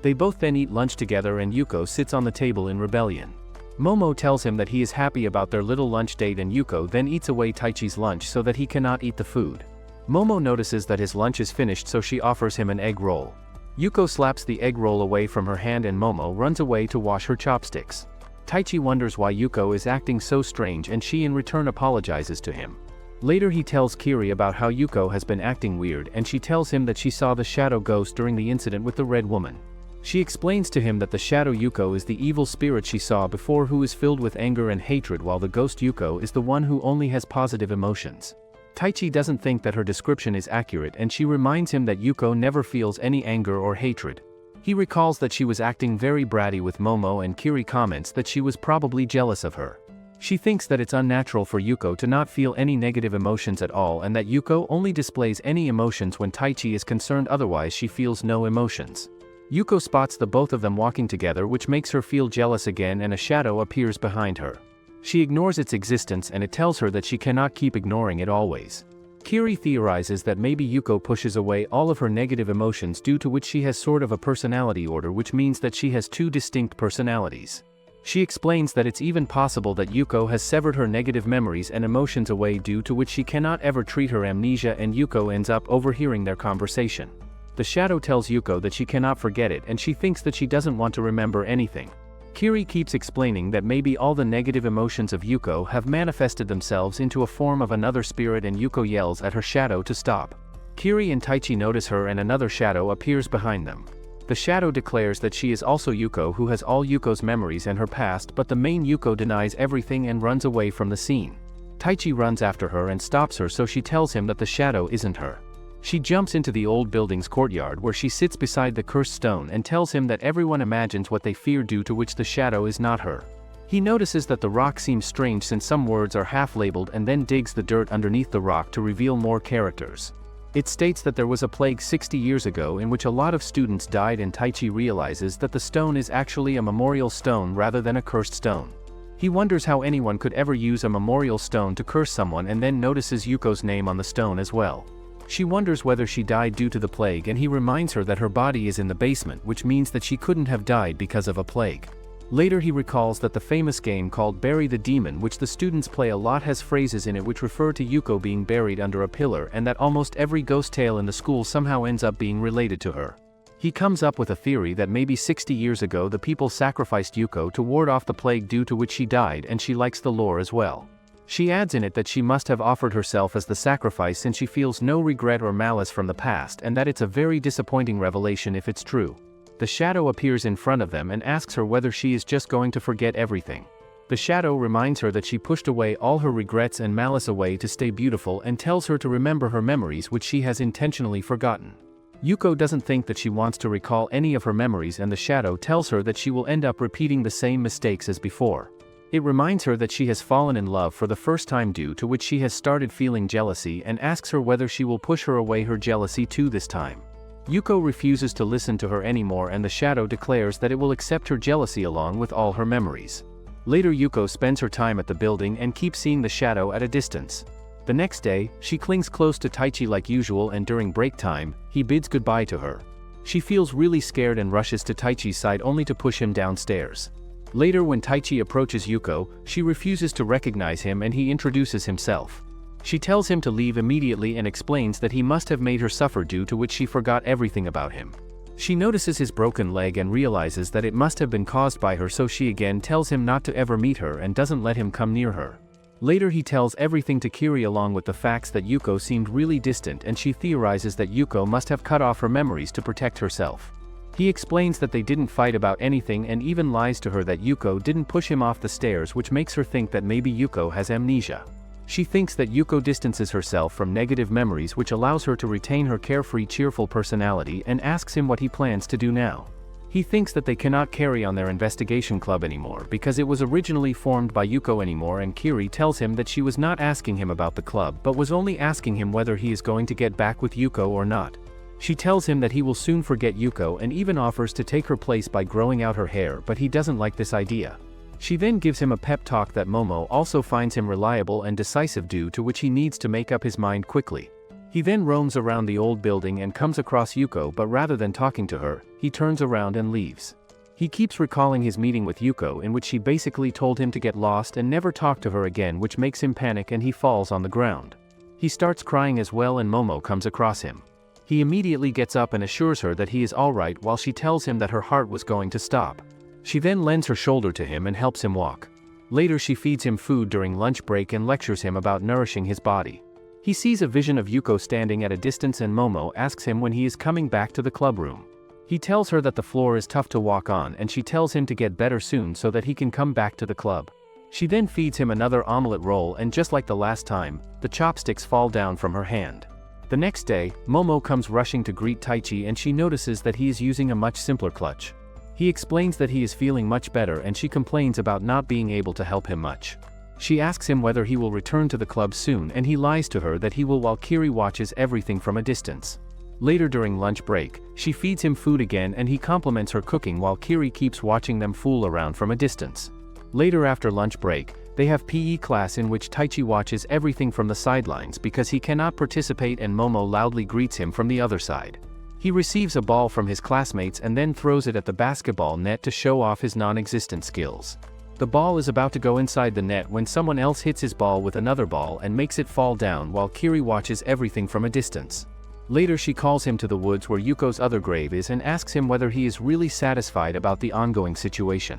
They both then eat lunch together and Yuko sits on the table in rebellion. Momo tells him that he is happy about their little lunch date and Yuko then eats away Taichi's lunch so that he cannot eat the food. Momo notices that his lunch is finished, so she offers him an egg roll. Yuko slaps the egg roll away from her hand and Momo runs away to wash her chopsticks. Taichi wonders why Yuko is acting so strange and she in return apologizes to him. Later he tells Kiri about how Yuko has been acting weird and she tells him that she saw the shadow ghost during the incident with the red woman. She explains to him that the shadow Yuko is the evil spirit she saw before, who is filled with anger and hatred, while the ghost Yuko is the one who only has positive emotions. Taichi doesn't think that her description is accurate and she reminds him that Yuko never feels any anger or hatred. He recalls that she was acting very bratty with Momo and Kiri comments that she was probably jealous of her. She thinks that it's unnatural for Yuko to not feel any negative emotions at all and that Yuko only displays any emotions when Taichi is concerned, otherwise she feels no emotions. Yuko spots the both of them walking together, which makes her feel jealous again, and a shadow appears behind her. She ignores its existence and it tells her that she cannot keep ignoring it always. Kiri theorizes that maybe Yuko pushes away all of her negative emotions due to which she has sort of a personality order, which means that she has two distinct personalities. She explains that it's even possible that Yuko has severed her negative memories and emotions away, due to which she cannot ever treat her amnesia, and Yuko ends up overhearing their conversation. The shadow tells Yuko that she cannot forget it, and she thinks that she doesn't want to remember anything. Kiri keeps explaining that maybe all the negative emotions of Yuko have manifested themselves into a form of another spirit, and Yuko yells at her shadow to stop. Kiri and Taichi notice her, and another shadow appears behind them. The shadow declares that she is also Yuko, who has all Yuko's memories and her past, but the main Yuko denies everything and runs away from the scene. Taichi runs after her and stops her, so she tells him that the shadow isn't her. She jumps into the old building's courtyard, where she sits beside the cursed stone and tells him that everyone imagines what they fear, due to which the shadow is not her. He notices that the rock seems strange since some words are half-labeled, and then digs the dirt underneath the rock to reveal more characters. It states that there was a plague 60 years ago in which a lot of students died, and Taichi realizes that the stone is actually a memorial stone rather than a cursed stone. He wonders how anyone could ever use a memorial stone to curse someone, and then notices Yuko's name on the stone as well. She wonders whether she died due to the plague, and he reminds her that her body is in the basement, which means that she couldn't have died because of a plague. Later he recalls that the famous game called Bury the Demon, which the students play a lot, has phrases in it which refer to Yuko being buried under a pillar, and that almost every ghost tale in the school somehow ends up being related to her. He comes up with a theory that maybe 60 years ago the people sacrificed Yuko to ward off the plague, due to which she died, and she likes the lore as well. She adds in it that she must have offered herself as the sacrifice since she feels no regret or malice from the past, and that it's a very disappointing revelation if it's true. The shadow appears in front of them and asks her whether she is just going to forget everything. The shadow reminds her that she pushed away all her regrets and malice away to stay beautiful, and tells her to remember her memories, which she has intentionally forgotten. Yuko doesn't think that she wants to recall any of her memories, and the shadow tells her that she will end up repeating the same mistakes as before. It reminds her that she has fallen in love for the first time, due to which she has started feeling jealousy, and asks her whether she will push her away her jealousy too this time. Yuko refuses to listen to her anymore, and the shadow declares that it will accept her jealousy along with all her memories. Later Yuko spends her time at the building and keeps seeing the shadow at a distance. The next day, she clings close to Taichi like usual, and during break time, he bids goodbye to her. She feels really scared and rushes to Taichi's side only to push him downstairs. Later, when Taichi approaches Yuko, she refuses to recognize him, and he introduces himself. She tells him to leave immediately and explains that he must have made her suffer, due to which she forgot everything about him. She notices his broken leg and realizes that it must have been caused by her, so she again tells him not to ever meet her and doesn't let him come near her. Later he tells everything to Kiri along with the facts that Yuko seemed really distant, and she theorizes that Yuko must have cut off her memories to protect herself. He explains that they didn't fight about anything, and even lies to her that Yuko didn't push him off the stairs, which makes her think that maybe Yuko has amnesia. She thinks that Yuko distances herself from negative memories, which allows her to retain her carefree, cheerful personality, and asks him what he plans to do now. He thinks that they cannot carry on their investigation club anymore because it was originally formed by Yuko anymore, and Kiri tells him that she was not asking him about the club but was only asking him whether he is going to get back with Yuko or not. She tells him that he will soon forget Yuko and even offers to take her place by growing out her hair, but he doesn't like this idea. She then gives him a pep talk that Momo also finds him reliable and decisive, due to which he needs to make up his mind quickly. He then roams around the old building and comes across Yuko, but rather than talking to her, he turns around and leaves. He keeps recalling his meeting with Yuko, in which she basically told him to get lost and never talk to her again, which makes him panic and he falls on the ground. He starts crying as well, and Momo comes across him. He immediately gets up and assures her that he is alright, while she tells him that her heart was going to stop. She then lends her shoulder to him and helps him walk. Later she feeds him food during lunch break and lectures him about nourishing his body. He sees a vision of Yuko standing at a distance, and Momo asks him when he is coming back to the club room. He tells her that the floor is tough to walk on, and she tells him to get better soon so that he can come back to the club. She then feeds him another omelette roll, and just like the last time, the chopsticks fall down from her hand. The next day, Momo comes rushing to greet Taichi, and she notices that he is using a much simpler clutch. He explains that he is feeling much better, and she complains about not being able to help him much. She asks him whether he will return to the club soon, and he lies to her that he will, while Kiri watches everything from a distance. Later during lunch break, she feeds him food again, and he compliments her cooking while Kiri keeps watching them fool around from a distance. Later after lunch break, They have PE class in which Taichi watches everything from the sidelines because he cannot participate, and Momo loudly greets him from the other side. He receives a ball from his classmates and then throws it at the basketball net to show off his non-existent skills. The ball is about to go inside the net when someone else hits his ball with another ball and makes it fall down while Kiri watches everything from a distance. Later she calls him to the woods where Yuko's other grave is and asks him whether he is really satisfied about the ongoing situation.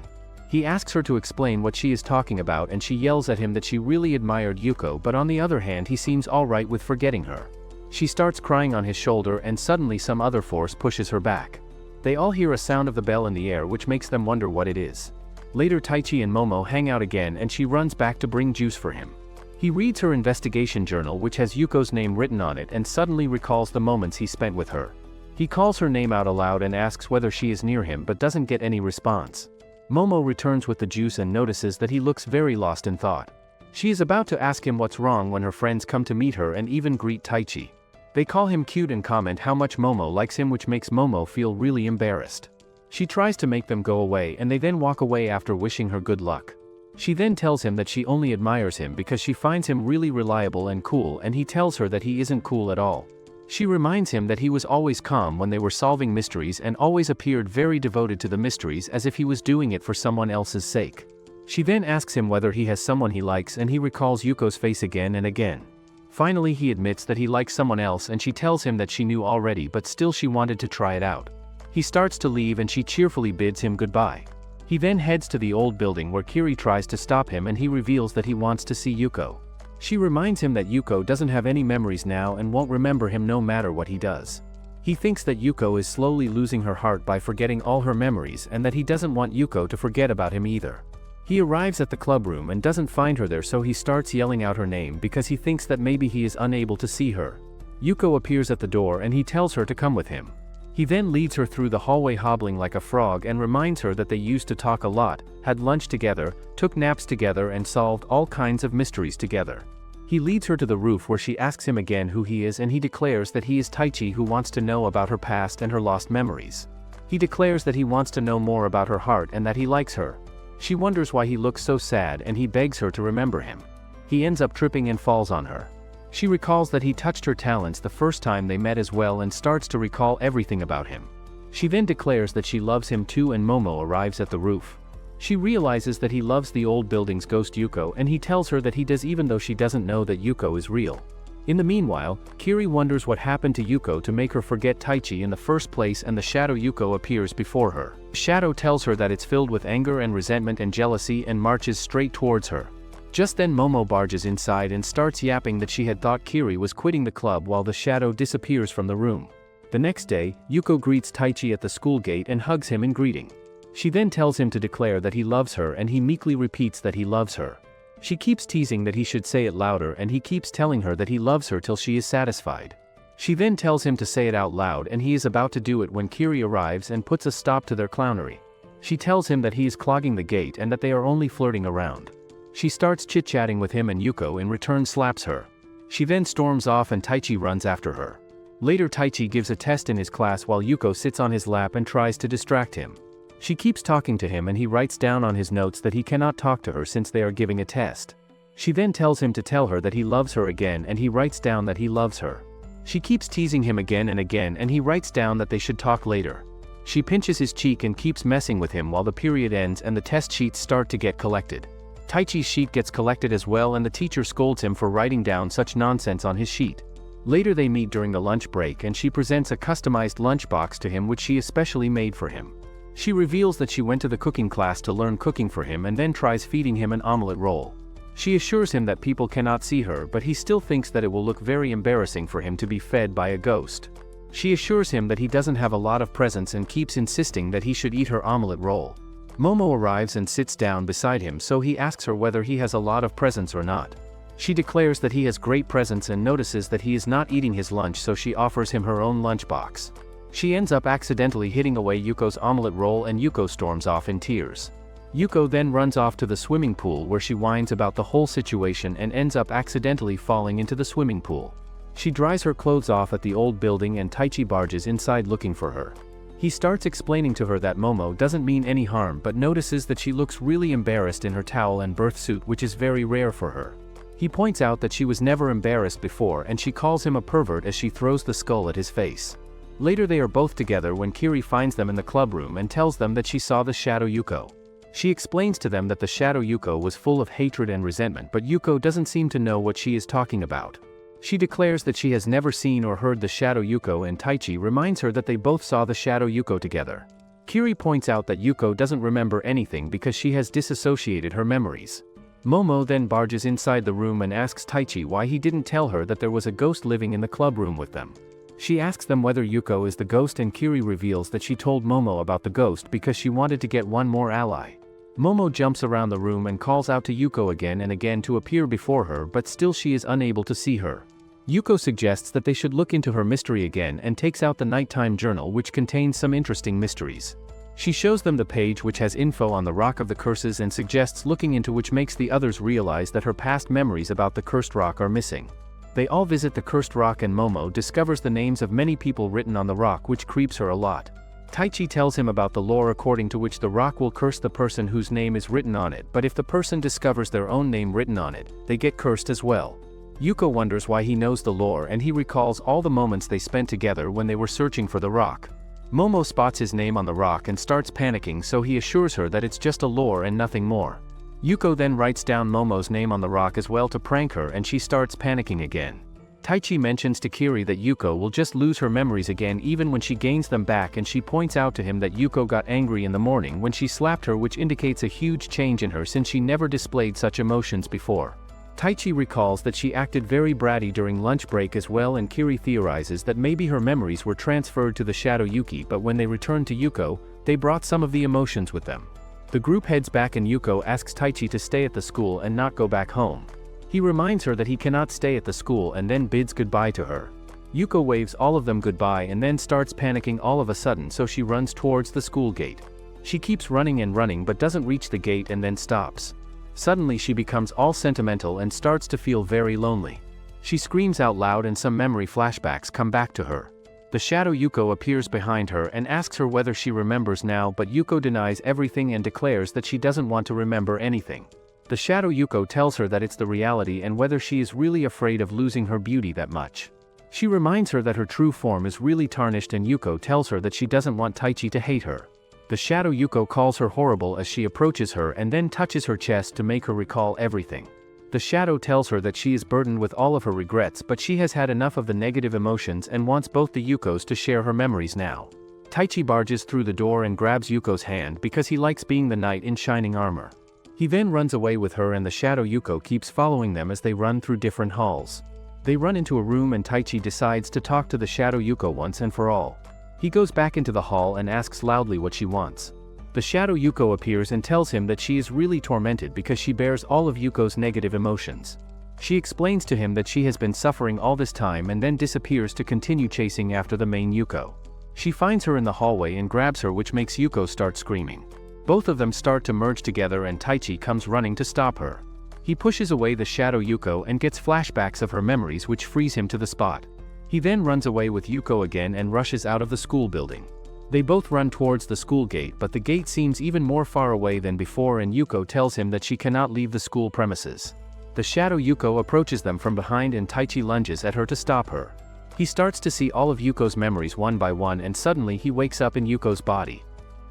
He asks her to explain what she is talking about, and she yells at him that she really admired Yuko, but on the other hand he seems alright with forgetting her. She starts crying on his shoulder, and suddenly some other force pushes her back. They all hear a sound of the bell in the air which makes them wonder what it is. Later Taichi and Momo hang out again and she runs back to bring juice for him. He reads her investigation journal which has Yuko's name written on it and suddenly recalls the moments he spent with her. He calls her name out aloud and asks whether she is near him but doesn't get any response. Momo returns with the juice and notices that he looks very lost in thought. She is about to ask him what's wrong when her friends come to meet her and even greet Taichi. They call him cute and comment how much Momo likes him, which makes Momo feel really embarrassed. She tries to make them go away and they then walk away after wishing her good luck. She then tells him that she only admires him because she finds him really reliable and cool, and he tells her that he isn't cool at all. She reminds him that he was always calm when they were solving mysteries and always appeared very devoted to the mysteries, as if he was doing it for someone else's sake. She then asks him whether he has someone he likes, and he recalls Yuko's face again and again. Finally he admits that he likes someone else, and she tells him that she knew already but still she wanted to try it out. He starts to leave and she cheerfully bids him goodbye. He then heads to the old building where Kiri tries to stop him, and he reveals that he wants to see Yuko. She reminds him that Yuko doesn't have any memories now and won't remember him no matter what he does. He thinks that Yuko is slowly losing her heart by forgetting all her memories, and that he doesn't want Yuko to forget about him either. He arrives at the club room and doesn't find her there, so he starts yelling out her name because he thinks that maybe he is unable to see her. Yuko appears at the door and he tells her to come with him. He then leads her through the hallway hobbling like a frog and reminds her that they used to talk a lot, had lunch together, took naps together and solved all kinds of mysteries together. He leads her to the roof where she asks him again who he is, and he declares that he is Taichi, who wants to know about her past and her lost memories. He declares that he wants to know more about her heart and that he likes her. She wonders why he looks so sad and he begs her to remember him. He ends up tripping and falls on her. She recalls that he touched her talons the first time they met as well and starts to recall everything about him. She then declares that she loves him too, and Momo arrives at the roof. She realizes that he loves the old building's ghost Yuko, and he tells her that he does, even though she doesn't know that Yuko is real. In the meanwhile, Kiri wonders what happened to Yuko to make her forget Taichi in the first place, and the shadow Yuko appears before her. The shadow tells her that it's filled with anger and resentment and jealousy and marches straight towards her. Just then Momo barges inside and starts yapping that she had thought Kiri was quitting the club while the shadow disappears from the room. The next day, Yuko greets Taichi at the school gate and hugs him in greeting. She then tells him to declare that he loves her, and he meekly repeats that he loves her. She keeps teasing that he should say it louder, and he keeps telling her that he loves her till she is satisfied. She then tells him to say it out loud, and he is about to do it when Kiri arrives and puts a stop to their clownery. She tells him that he is clogging the gate and that they are only flirting around. She starts chit-chatting with him, and Yuko in return slaps her. She then storms off and Taichi runs after her. Later Taichi gives a test in his class while Yuko sits on his lap and tries to distract him. She keeps talking to him and he writes down on his notes that he cannot talk to her since they are giving a test. She then tells him to tell her that he loves her again, and he writes down that he loves her. She keeps teasing him again and again, and he writes down that they should talk later. She pinches his cheek and keeps messing with him while the period ends and the test sheets start to get collected. Taichi's sheet gets collected as well, and the teacher scolds him for writing down such nonsense on his sheet. Later they meet during the lunch break and she presents a customized lunchbox to him which she especially made for him. She reveals that she went to the cooking class to learn cooking for him and then tries feeding him an omelette roll. She assures him that people cannot see her, but he still thinks that it will look very embarrassing for him to be fed by a ghost. She assures him that he doesn't have a lot of presents and keeps insisting that he should eat her omelette roll. Momo arrives and sits down beside him, so he asks her whether he has a lot of presents or not. She declares that he has great presents and notices that he is not eating his lunch, so she offers him her own lunchbox. She ends up accidentally hitting away Yuko's omelette roll and Yuko storms off in tears. Yuko then runs off to the swimming pool where she whines about the whole situation and ends up accidentally falling into the swimming pool. She dries her clothes off at the old building and Taichi barges inside looking for her. He starts explaining to her that Momo doesn't mean any harm but notices that she looks really embarrassed in her towel and birth suit, which is very rare for her. He points out that she was never embarrassed before and she calls him a pervert as she throws the skull at his face. Later they are both together when Kiri finds them in the club room and tells them that she saw the shadow Yuko. She explains to them that the shadow Yuko was full of hatred and resentment, but Yuko doesn't seem to know what she is talking about. She declares that she has never seen or heard the shadow Yuko, and Taichi reminds her that they both saw the shadow Yuko together. Kiri points out that Yuko doesn't remember anything because she has disassociated her memories. Momo then barges inside the room and asks Taichi why he didn't tell her that there was a ghost living in the club room with them. She asks them whether Yuko is the ghost, and Kiri reveals that she told Momo about the ghost because she wanted to get one more ally. Momo jumps around the room and calls out to Yuko again and again to appear before her, but still she is unable to see her. Yuko suggests that they should look into her mystery again and takes out the nighttime journal, which contains some interesting mysteries. She shows them the page which has info on the Rock of the Curses and suggests looking into, which makes the others realize that her past memories about the cursed rock are missing. They all visit the cursed rock and Momo discovers the names of many people written on the rock, which creeps her a lot. Taichi tells him about the lore according to which the rock will curse the person whose name is written on it, but if the person discovers their own name written on it, they get cursed as well. Yuko wonders why he knows the lore, and he recalls all the moments they spent together when they were searching for the rock. Momo spots his name on the rock and starts panicking, so he assures her that it's just a lore and nothing more. Yuko then writes down Momo's name on the rock as well to prank her, and she starts panicking again. Taichi mentions to Kiri that Yuko will just lose her memories again even when she gains them back, and she points out to him that Yuko got angry in the morning when she slapped her, which indicates a huge change in her since she never displayed such emotions before. Taichi recalls that she acted very bratty during lunch break as well, and Kiri theorizes that maybe her memories were transferred to the shadow Yuki, but when they returned to Yuko, they brought some of the emotions with them. The group heads back and Yuko asks Taichi to stay at the school and not go back home. He reminds her that he cannot stay at the school and then bids goodbye to her. Yuko waves all of them goodbye and then starts panicking all of a sudden, so she runs towards the school gate. She keeps running and running but doesn't reach the gate and then stops. Suddenly she becomes all sentimental and starts to feel very lonely. She screams out loud and some memory flashbacks come back to her. The shadow Yuko appears behind her and asks her whether she remembers now, but Yuko denies everything and declares that she doesn't want to remember anything. The shadow Yuko tells her that it's the reality and whether she is really afraid of losing her beauty that much. She reminds her that her true form is really tarnished, and Yuko tells her that she doesn't want Taichi to hate her. The shadow Yuko calls her horrible as she approaches her and then touches her chest to make her recall everything. The shadow tells her that she is burdened with all of her regrets, but she has had enough of the negative emotions and wants both the Yukos to share her memories now. Taichi barges through the door and grabs Yuko's hand because he likes being the knight in shining armor. He then runs away with her and the shadow Yuko keeps following them as they run through different halls. They run into a room and Taichi decides to talk to the shadow Yuko once and for all. He goes back into the hall and asks loudly what she wants. The shadow Yuko appears and tells him that she is really tormented because she bears all of Yuko's negative emotions. She explains to him that she has been suffering all this time and then disappears to continue chasing after the main Yuko. She finds her in the hallway and grabs her, which makes Yuko start screaming. Both of them start to merge together and Taichi comes running to stop her. He pushes away the shadow Yuko and gets flashbacks of her memories, which frees him to the spot. He then runs away with Yuko again and rushes out of the school building. They both run towards the school gate, but the gate seems even more far away than before and Yuko tells him that she cannot leave the school premises. The shadow Yuko approaches them from behind and Taichi lunges at her to stop her. He starts to see all of Yuko's memories one by one and suddenly he wakes up in Yuko's body.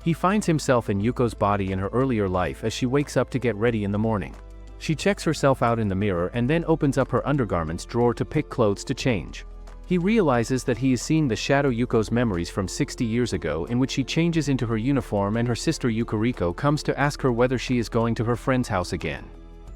He finds himself in Yuko's body in her earlier life as she wakes up to get ready in the morning. She checks herself out in the mirror and then opens up her undergarments drawer to pick clothes to change. He realizes that he is seeing the shadow Yuko's memories from 60 years ago, in which she changes into her uniform and her sister Yukuriko comes to ask her whether she is going to her friend's house again.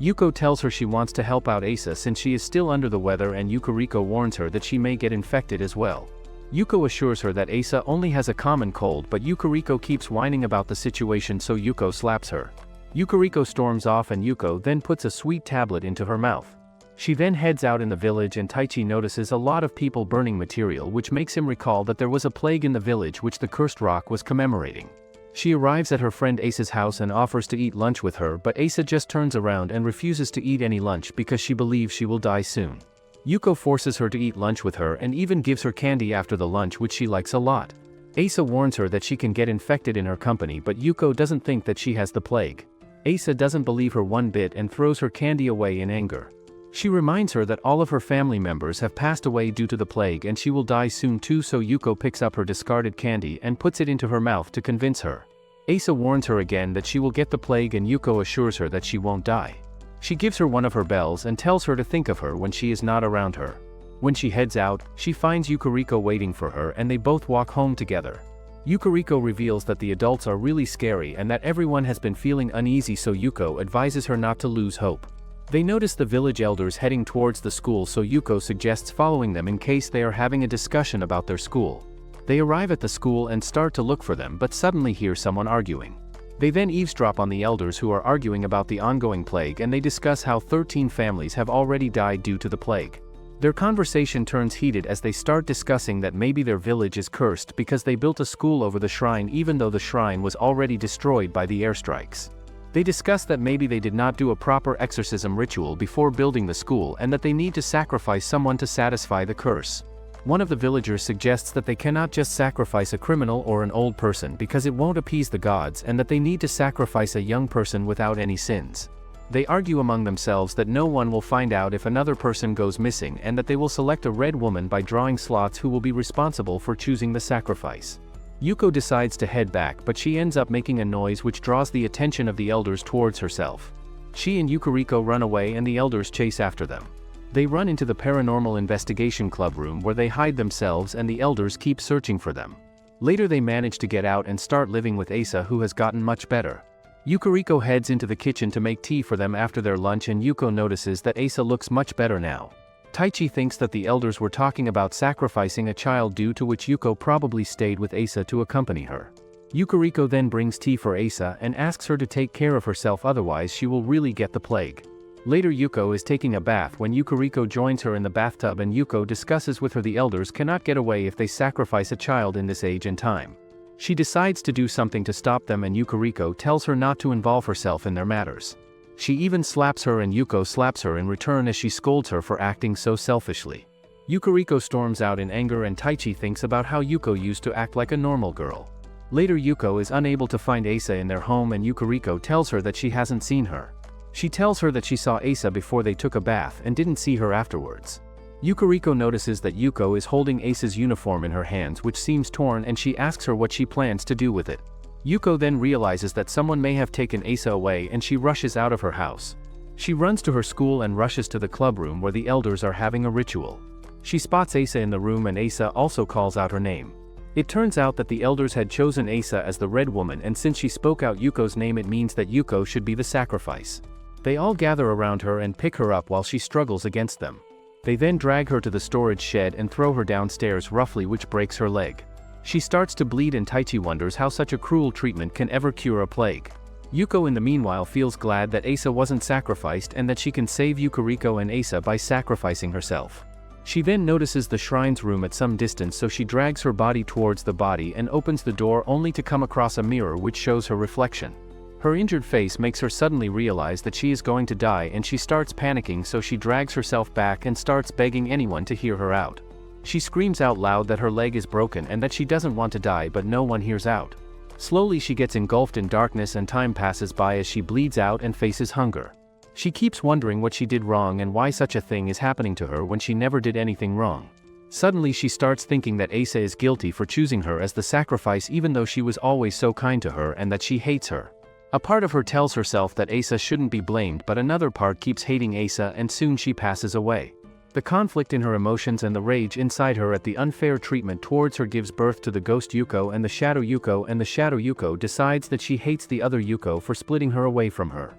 Yuko tells her she wants to help out Asa since she is still under the weather, and Yukuriko warns her that she may get infected as well. Yuko assures her that Asa only has a common cold, but Yukuriko keeps whining about the situation, so Yuko slaps her. Yukuriko storms off and Yuko then puts a sweet tablet into her mouth. She then heads out in the village and Taichi notices a lot of people burning material, which makes him recall that there was a plague in the village which the cursed rock was commemorating. She arrives at her friend Asa's house and offers to eat lunch with her, but Asa just turns around and refuses to eat any lunch because she believes she will die soon. Yuko forces her to eat lunch with her and even gives her candy after the lunch, which she likes a lot. Asa warns her that she can get infected in her company, but Yuko doesn't think that she has the plague. Asa doesn't believe her one bit and throws her candy away in anger. She reminds her that all of her family members have passed away due to the plague and she will die soon too, so Yuko picks up her discarded candy and puts it into her mouth to convince her. Asa warns her again that she will get the plague and Yuko assures her that she won't die. She gives her one of her bells and tells her to think of her when she is not around her. When she heads out, she finds Yuko waiting for her and they both walk home together. Yuko reveals that the adults are really scary and that everyone has been feeling uneasy, so Yuko advises her not to lose hope. They notice the village elders heading towards the school, so Yuko suggests following them in case they are having a discussion about their school. They arrive at the school and start to look for them, but suddenly hear someone arguing. They then eavesdrop on the elders who are arguing about the ongoing plague, and they discuss how 13 families have already died due to the plague. Their conversation turns heated as they start discussing that maybe their village is cursed because they built a school over the shrine even though the shrine was already destroyed by the airstrikes. They discuss that maybe they did not do a proper exorcism ritual before building the school and that they need to sacrifice someone to satisfy the curse. One of the villagers suggests that they cannot just sacrifice a criminal or an old person because it won't appease the gods, and that they need to sacrifice a young person without any sins. They argue among themselves that no one will find out if another person goes missing and that they will select a red woman by drawing slots who will be responsible for choosing the sacrifice. Yuko decides to head back, but she ends up making a noise which draws the attention of the elders towards herself. She and Yuko run away and the elders chase after them. They run into the paranormal investigation club room where they hide themselves and the elders keep searching for them. Later they manage to get out and start living with Asa, who has gotten much better. Yuko heads into the kitchen to make tea for them after their lunch, and Yuko notices that Asa looks much better now. Taichi thinks that the elders were talking about sacrificing a child, due to which Yuko probably stayed with Asa to accompany her. Yuko then brings tea for Asa and asks her to take care of herself, otherwise she will really get the plague. Later Yuko is taking a bath when Yuko joins her in the bathtub, and Yuko discusses with her the elders cannot get away if they sacrifice a child in this age and time. She decides to do something to stop them, and Yuko tells her not to involve herself in their matters. She even slaps her and Yuko slaps her in return as she scolds her for acting so selfishly. Yuko storms out in anger, and Taichi thinks about how Yuko used to act like a normal girl. Later Yuko is unable to find Asa in their home, and Yuko tells her that she hasn't seen her. She tells her that she saw Asa before they took a bath and didn't see her afterwards. Yuko notices that Yuko is holding Asa's uniform in her hands, which seems torn, and she asks her what she plans to do with it. Yuko then realizes that someone may have taken Asa away, and she rushes out of her house. She runs to her school and rushes to the club room where the elders are having a ritual. She spots Asa in the room, and Asa also calls out her name. It turns out that the elders had chosen Asa as the red woman, and since she spoke out Yuko's name, it means that Yuko should be the sacrifice. They all gather around her and pick her up while she struggles against them. They then drag her to the storage shed and throw her downstairs roughly, which breaks her leg. She starts to bleed, and Taichi wonders how such a cruel treatment can ever cure a plague. Yuko in the meanwhile feels glad that Asa wasn't sacrificed and that she can save Yuko and Asa by sacrificing herself. She then notices the shrine's room at some distance, so she drags her body towards the body and opens the door, only to come across a mirror which shows her reflection. Her injured face makes her suddenly realize that she is going to die, and she starts panicking, so she drags herself back and starts begging anyone to hear her out. She screams out loud that her leg is broken and that she doesn't want to die, but no one hears out. Slowly she gets engulfed in darkness, and time passes by as she bleeds out and faces hunger. She keeps wondering what she did wrong and why such a thing is happening to her when she never did anything wrong. Suddenly she starts thinking that Asa is guilty for choosing her as the sacrifice, even though she was always so kind to her, and that she hates her. A part of her tells herself that Asa shouldn't be blamed, but another part keeps hating Asa, and soon she passes away. The conflict in her emotions and the rage inside her at the unfair treatment towards her gives birth to the ghost Yuko and the shadow Yuko, and the shadow Yuko decides that she hates the other Yuko for splitting her away from her.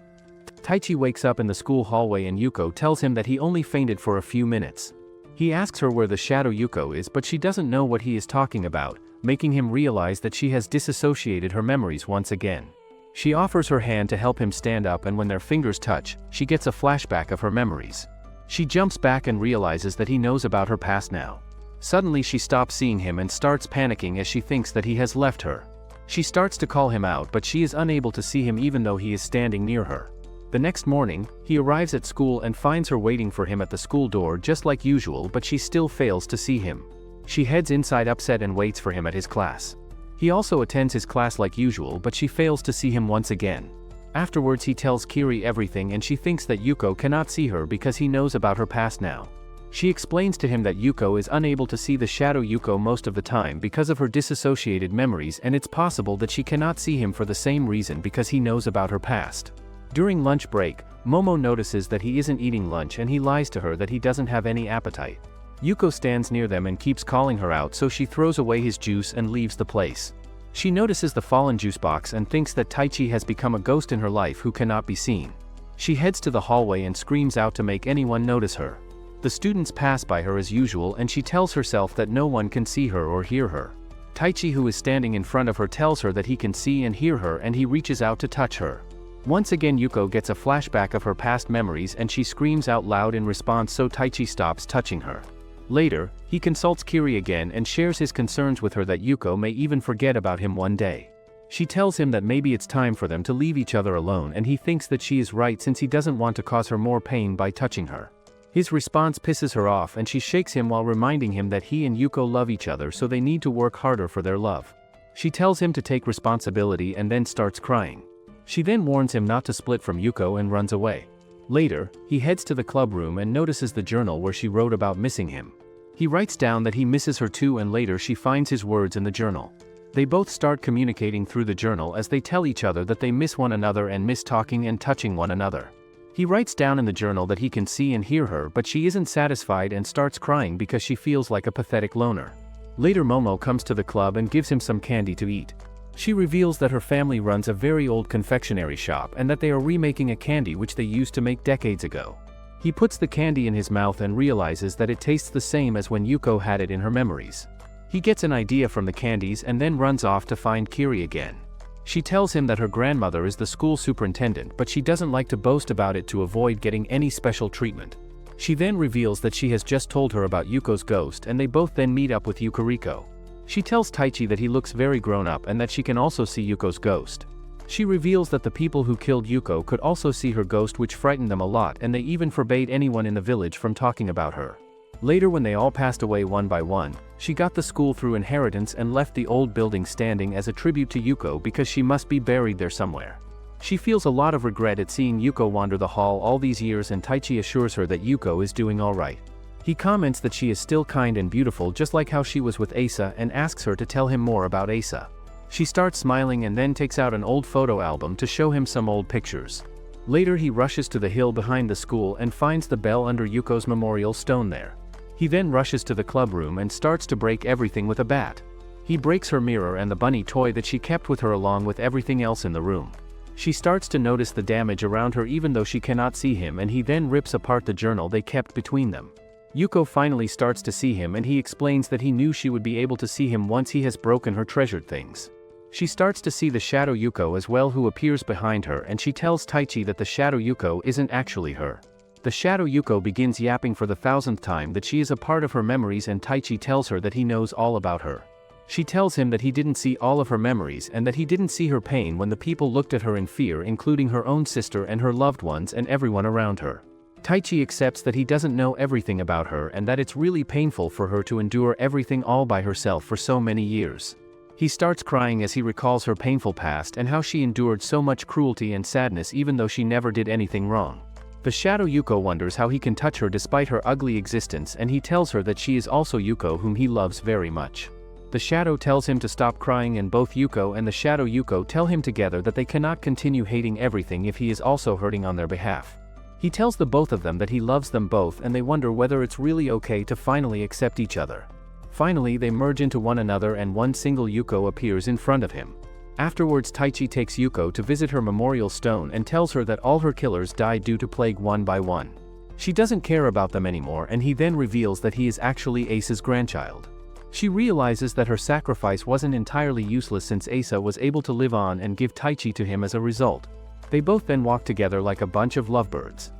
Taichi wakes up in the school hallway, and Yuko tells him that he only fainted for a few minutes. He asks her where the shadow Yuko is, but she doesn't know what he is talking about, making him realize that she has disassociated her memories once again. She offers her hand to help him stand up, and when their fingers touch, she gets a flashback of her memories. She jumps back and realizes that he knows about her past now. Suddenly she stops seeing him and starts panicking as she thinks that he has left her. She starts to call him out, but she is unable to see him even though he is standing near her. The next morning, he arrives at school and finds her waiting for him at the school door just like usual, but she still fails to see him. She heads inside upset and waits for him at his class. He also attends his class like usual, but she fails to see him once again. Afterwards he tells Kiri everything and she thinks that Yuko cannot see her because he knows about her past now. She explains to him that Yuko is unable to see the shadow Yuko most of the time because of her disassociated memories, and it's possible that she cannot see him for the same reason because he knows about her past. During lunch break, Momo notices that he isn't eating lunch and he lies to her that he doesn't have any appetite. Yuko stands near them and keeps calling her out, so she throws away his juice and leaves the place. She notices the fallen juice box and thinks that Taichi has become a ghost in her life who cannot be seen. She heads to the hallway and screams out to make anyone notice her. The students pass by her as usual and she tells herself that no one can see her or hear her. Taichi, who is standing in front of her, tells her that he can see and hear her, and he reaches out to touch her. Once again Yuko gets a flashback of her past memories and she screams out loud in response, so Taichi stops touching her. Later, he consults Kiri again and shares his concerns with her that Yuko may even forget about him one day. She tells him that maybe it's time for them to leave each other alone, and he thinks that she is right since he doesn't want to cause her more pain by touching her. His response pisses her off and she shakes him while reminding him that he and Yuko love each other, so they need to work harder for their love. She tells him to take responsibility and then starts crying. She then warns him not to split from Yuko and runs away. Later, he heads to the club room and notices the journal where she wrote about missing him. He writes down that he misses her too, and later she finds his words in the journal. They both start communicating through the journal as they tell each other that they miss one another and miss talking and touching one another. He writes down in the journal that he can see and hear her, but she isn't satisfied and starts crying because she feels like a pathetic loner. Later Momo comes to the club and gives him some candy to eat. She reveals that her family runs a very old confectionery shop and that they are remaking a candy which they used to make decades ago. He puts the candy in his mouth and realizes that it tastes the same as when Yuko had it in her memories. He gets an idea from the candies and then runs off to find Kiri again. She tells him that her grandmother is the school superintendent, but she doesn't like to boast about it to avoid getting any special treatment. She then reveals that she has just told her about Yuko's ghost, and they both then meet up with Yuko. She tells Taichi that he looks very grown up and that she can also see Yuko's ghost. She reveals that the people who killed Yuko could also see her ghost, which frightened them a lot, and they even forbade anyone in the village from talking about her. Later, when they all passed away one by one, she got the school through inheritance and left the old building standing as a tribute to Yuko because she must be buried there somewhere. She feels a lot of regret at seeing Yuko wander the hall all these years, and Taichi assures her that Yuko is doing alright. He comments that she is still kind and beautiful just like how she was with Asa, and asks her to tell him more about Asa. She starts smiling and then takes out an old photo album to show him some old pictures. Later he rushes to the hill behind the school and finds the bell under Yuko's memorial stone there. He then rushes to the club room and starts to break everything with a bat. He breaks her mirror and the bunny toy that she kept with her along with everything else in the room. She starts to notice the damage around her even though she cannot see him, and he then rips apart the journal they kept between them. Yuko finally starts to see him and he explains that he knew she would be able to see him once he has broken her treasured things. She starts to see the shadow Yuko as well, who appears behind her, and she tells Taichi that the shadow Yuko isn't actually her. The shadow Yuko begins yapping for the 1000th time that she is a part of her memories, and Taichi tells her that he knows all about her. She tells him that he didn't see all of her memories and that he didn't see her pain when the people looked at her in fear, including her own sister and her loved ones and everyone around her. Taichi accepts that he doesn't know everything about her and that it's really painful for her to endure everything all by herself for so many years. He starts crying as he recalls her painful past and how she endured so much cruelty and sadness even though she never did anything wrong. The shadow Yuko wonders how he can touch her despite her ugly existence, and he tells her that she is also Yuko, whom he loves very much. The shadow tells him to stop crying, and both Yuko and the shadow Yuko tell him together that they cannot continue hating everything if he is also hurting on their behalf. He tells the both of them that he loves them both, and they wonder whether it's really okay to finally accept each other. Finally, they merge into one another and one single Yuko appears in front of him. Afterwards, Taichi takes Yuko to visit her memorial stone and tells her that all her killers died due to plague one by one. She doesn't care about them anymore, and he then reveals that he is actually Asa's grandchild. She realizes that her sacrifice wasn't entirely useless since Asa was able to live on and give Taichi to him as a result. They both then walk together like a bunch of lovebirds.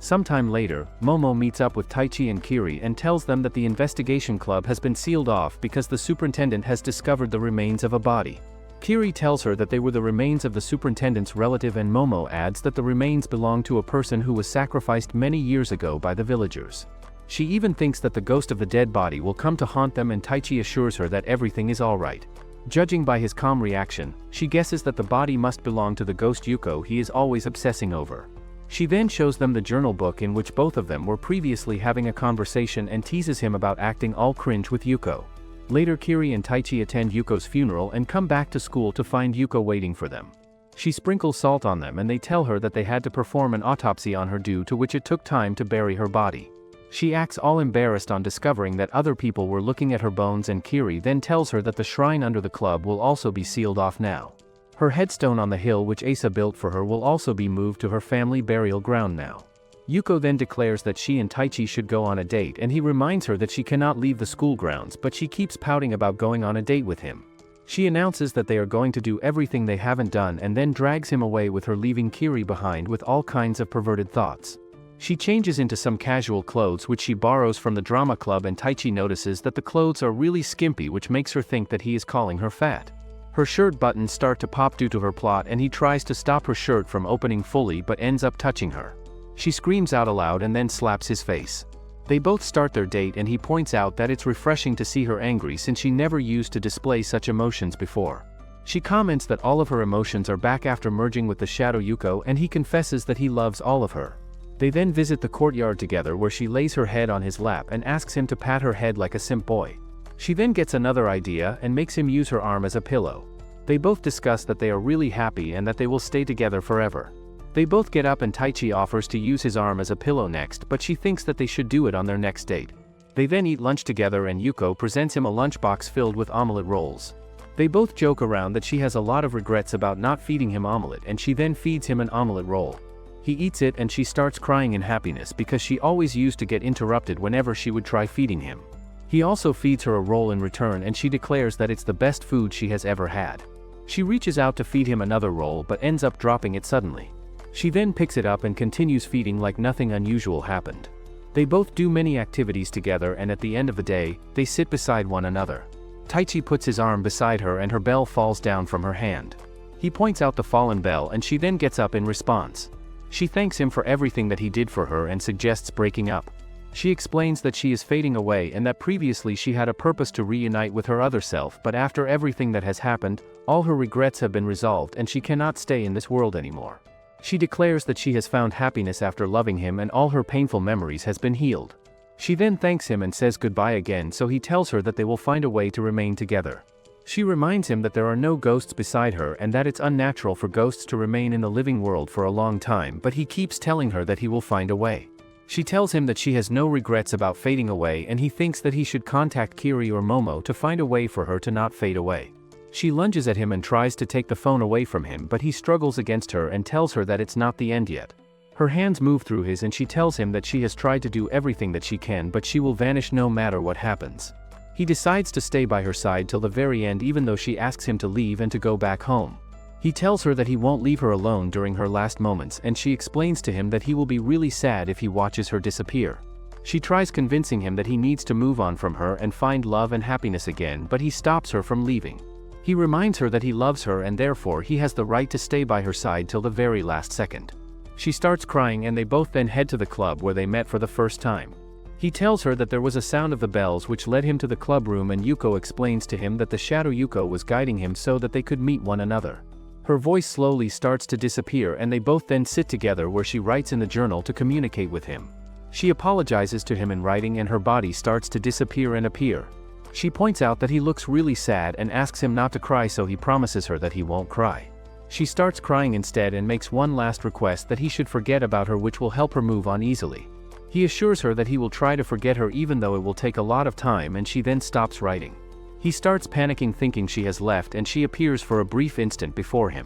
Sometime later, Momo meets up with Taichi and Kiri and tells them that the investigation club has been sealed off because the superintendent has discovered the remains of a body. Kiri tells her that they were the remains of the superintendent's relative, and Momo adds that the remains belong to a person who was sacrificed many years ago by the villagers. She even thinks that the ghost of the dead body will come to haunt them, and Taichi assures her that everything is alright. Judging by his calm reaction, she guesses that the body must belong to the ghost Yuko he is always obsessing over. She then shows them the journal book in which both of them were previously having a conversation and teases him about acting all cringe with Yuko. Later, Kiri and Taichi attend Yuko's funeral and come back to school to find Yuko waiting for them. She sprinkles salt on them and they tell her that they had to perform an autopsy on her due to which it took time to bury her body. She acts all embarrassed on discovering that other people were looking at her bones, and Kiri then tells her that the shrine under the club will also be sealed off now. Her headstone on the hill which Asa built for her will also be moved to her family burial ground now. Yuko then declares that she and Taichi should go on a date, and he reminds her that she cannot leave the school grounds, but she keeps pouting about going on a date with him. She announces that they are going to do everything they haven't done and then drags him away with her, leaving Kiri behind with all kinds of perverted thoughts. She changes into some casual clothes which she borrows from the drama club, and Taichi notices that the clothes are really skimpy, which makes her think that he is calling her fat. Her shirt buttons start to pop due to her plot, and he tries to stop her shirt from opening fully but ends up touching her. She screams out aloud and then slaps his face. They both start their date, and he points out that it's refreshing to see her angry since she never used to display such emotions before. She comments that all of her emotions are back after merging with the shadow Yuko, and he confesses that he loves all of her. They then visit the courtyard together where she lays her head on his lap and asks him to pat her head like a simp boy. She then gets another idea and makes him use her arm as a pillow. They both discuss that they are really happy and that they will stay together forever. They both get up and Taichi offers to use his arm as a pillow next, but she thinks that they should do it on their next date. They then eat lunch together and Yuko presents him a lunchbox filled with omelet rolls. They both joke around that she has a lot of regrets about not feeding him omelet, and she then feeds him an omelet roll. He eats it and she starts crying in happiness because she always used to get interrupted whenever she would try feeding him. He also feeds her a roll in return, and she declares that it's the best food she has ever had. She reaches out to feed him another roll but ends up dropping it suddenly. She then picks it up and continues feeding like nothing unusual happened. They both do many activities together, and at the end of the day, they sit beside one another. Taichi puts his arm beside her and her bell falls down from her hand. He points out the fallen bell and she then gets up in response. She thanks him for everything that he did for her and suggests breaking up. She explains that she is fading away and that previously she had a purpose to reunite with her other self, but after everything that has happened, all her regrets have been resolved and she cannot stay in this world anymore. She declares that she has found happiness after loving him and all her painful memories has been healed. She then thanks him and says goodbye again, so he tells her that they will find a way to remain together. She reminds him that there are no ghosts beside her and that it's unnatural for ghosts to remain in the living world for a long time, but he keeps telling her that he will find a way. She tells him that she has no regrets about fading away, and he thinks that he should contact Kiri or Momo to find a way for her to not fade away. She lunges at him and tries to take the phone away from him, but he struggles against her and tells her that it's not the end yet. Her hands move through his and she tells him that she has tried to do everything that she can, but she will vanish no matter what happens. He decides to stay by her side till the very end, even though she asks him to leave and to go back home. He tells her that he won't leave her alone during her last moments, and she explains to him that he will be really sad if he watches her disappear. She tries convincing him that he needs to move on from her and find love and happiness again, but he stops her from leaving. He reminds her that he loves her and therefore he has the right to stay by her side till the very last second. She starts crying and they both then head to the club where they met for the first time. He tells her that there was a sound of the bells which led him to the club room, and Yuko explains to him that the shadow Yuko was guiding him so that they could meet one another. Her voice slowly starts to disappear and they both then sit together where she writes in the journal to communicate with him. She apologizes to him in writing and her body starts to disappear and appear. She points out that he looks really sad and asks him not to cry, so he promises her that he won't cry. She starts crying instead and makes one last request that he should forget about her, which will help her move on easily. He assures her that he will try to forget her even though it will take a lot of time, and she then stops writing. He starts panicking thinking she has left, and she appears for a brief instant before him.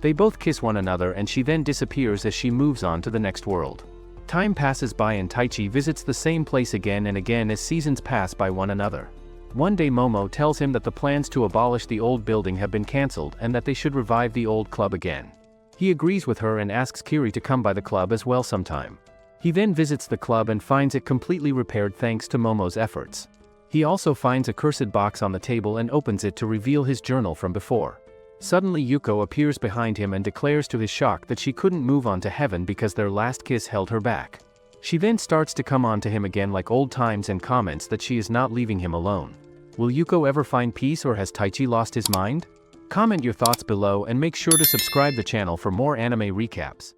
They both kiss one another and she then disappears as she moves on to the next world. Time passes by and Taichi visits the same place again and again as seasons pass by one another. One day Momo tells him that the plans to abolish the old building have been cancelled and that they should revive the old club again. He agrees with her and asks Kiri to come by the club as well sometime. He then visits the club and finds it completely repaired thanks to Momo's efforts. He also finds a cursed box on the table and opens it to reveal his journal from before. Suddenly Yuko appears behind him and declares to his shock that she couldn't move on to heaven because their last kiss held her back. She then starts to come on to him again like old times and comments that she is not leaving him alone. Will Yuko ever find peace, or has Taichi lost his mind? Comment your thoughts below and make sure to subscribe the channel for more anime recaps.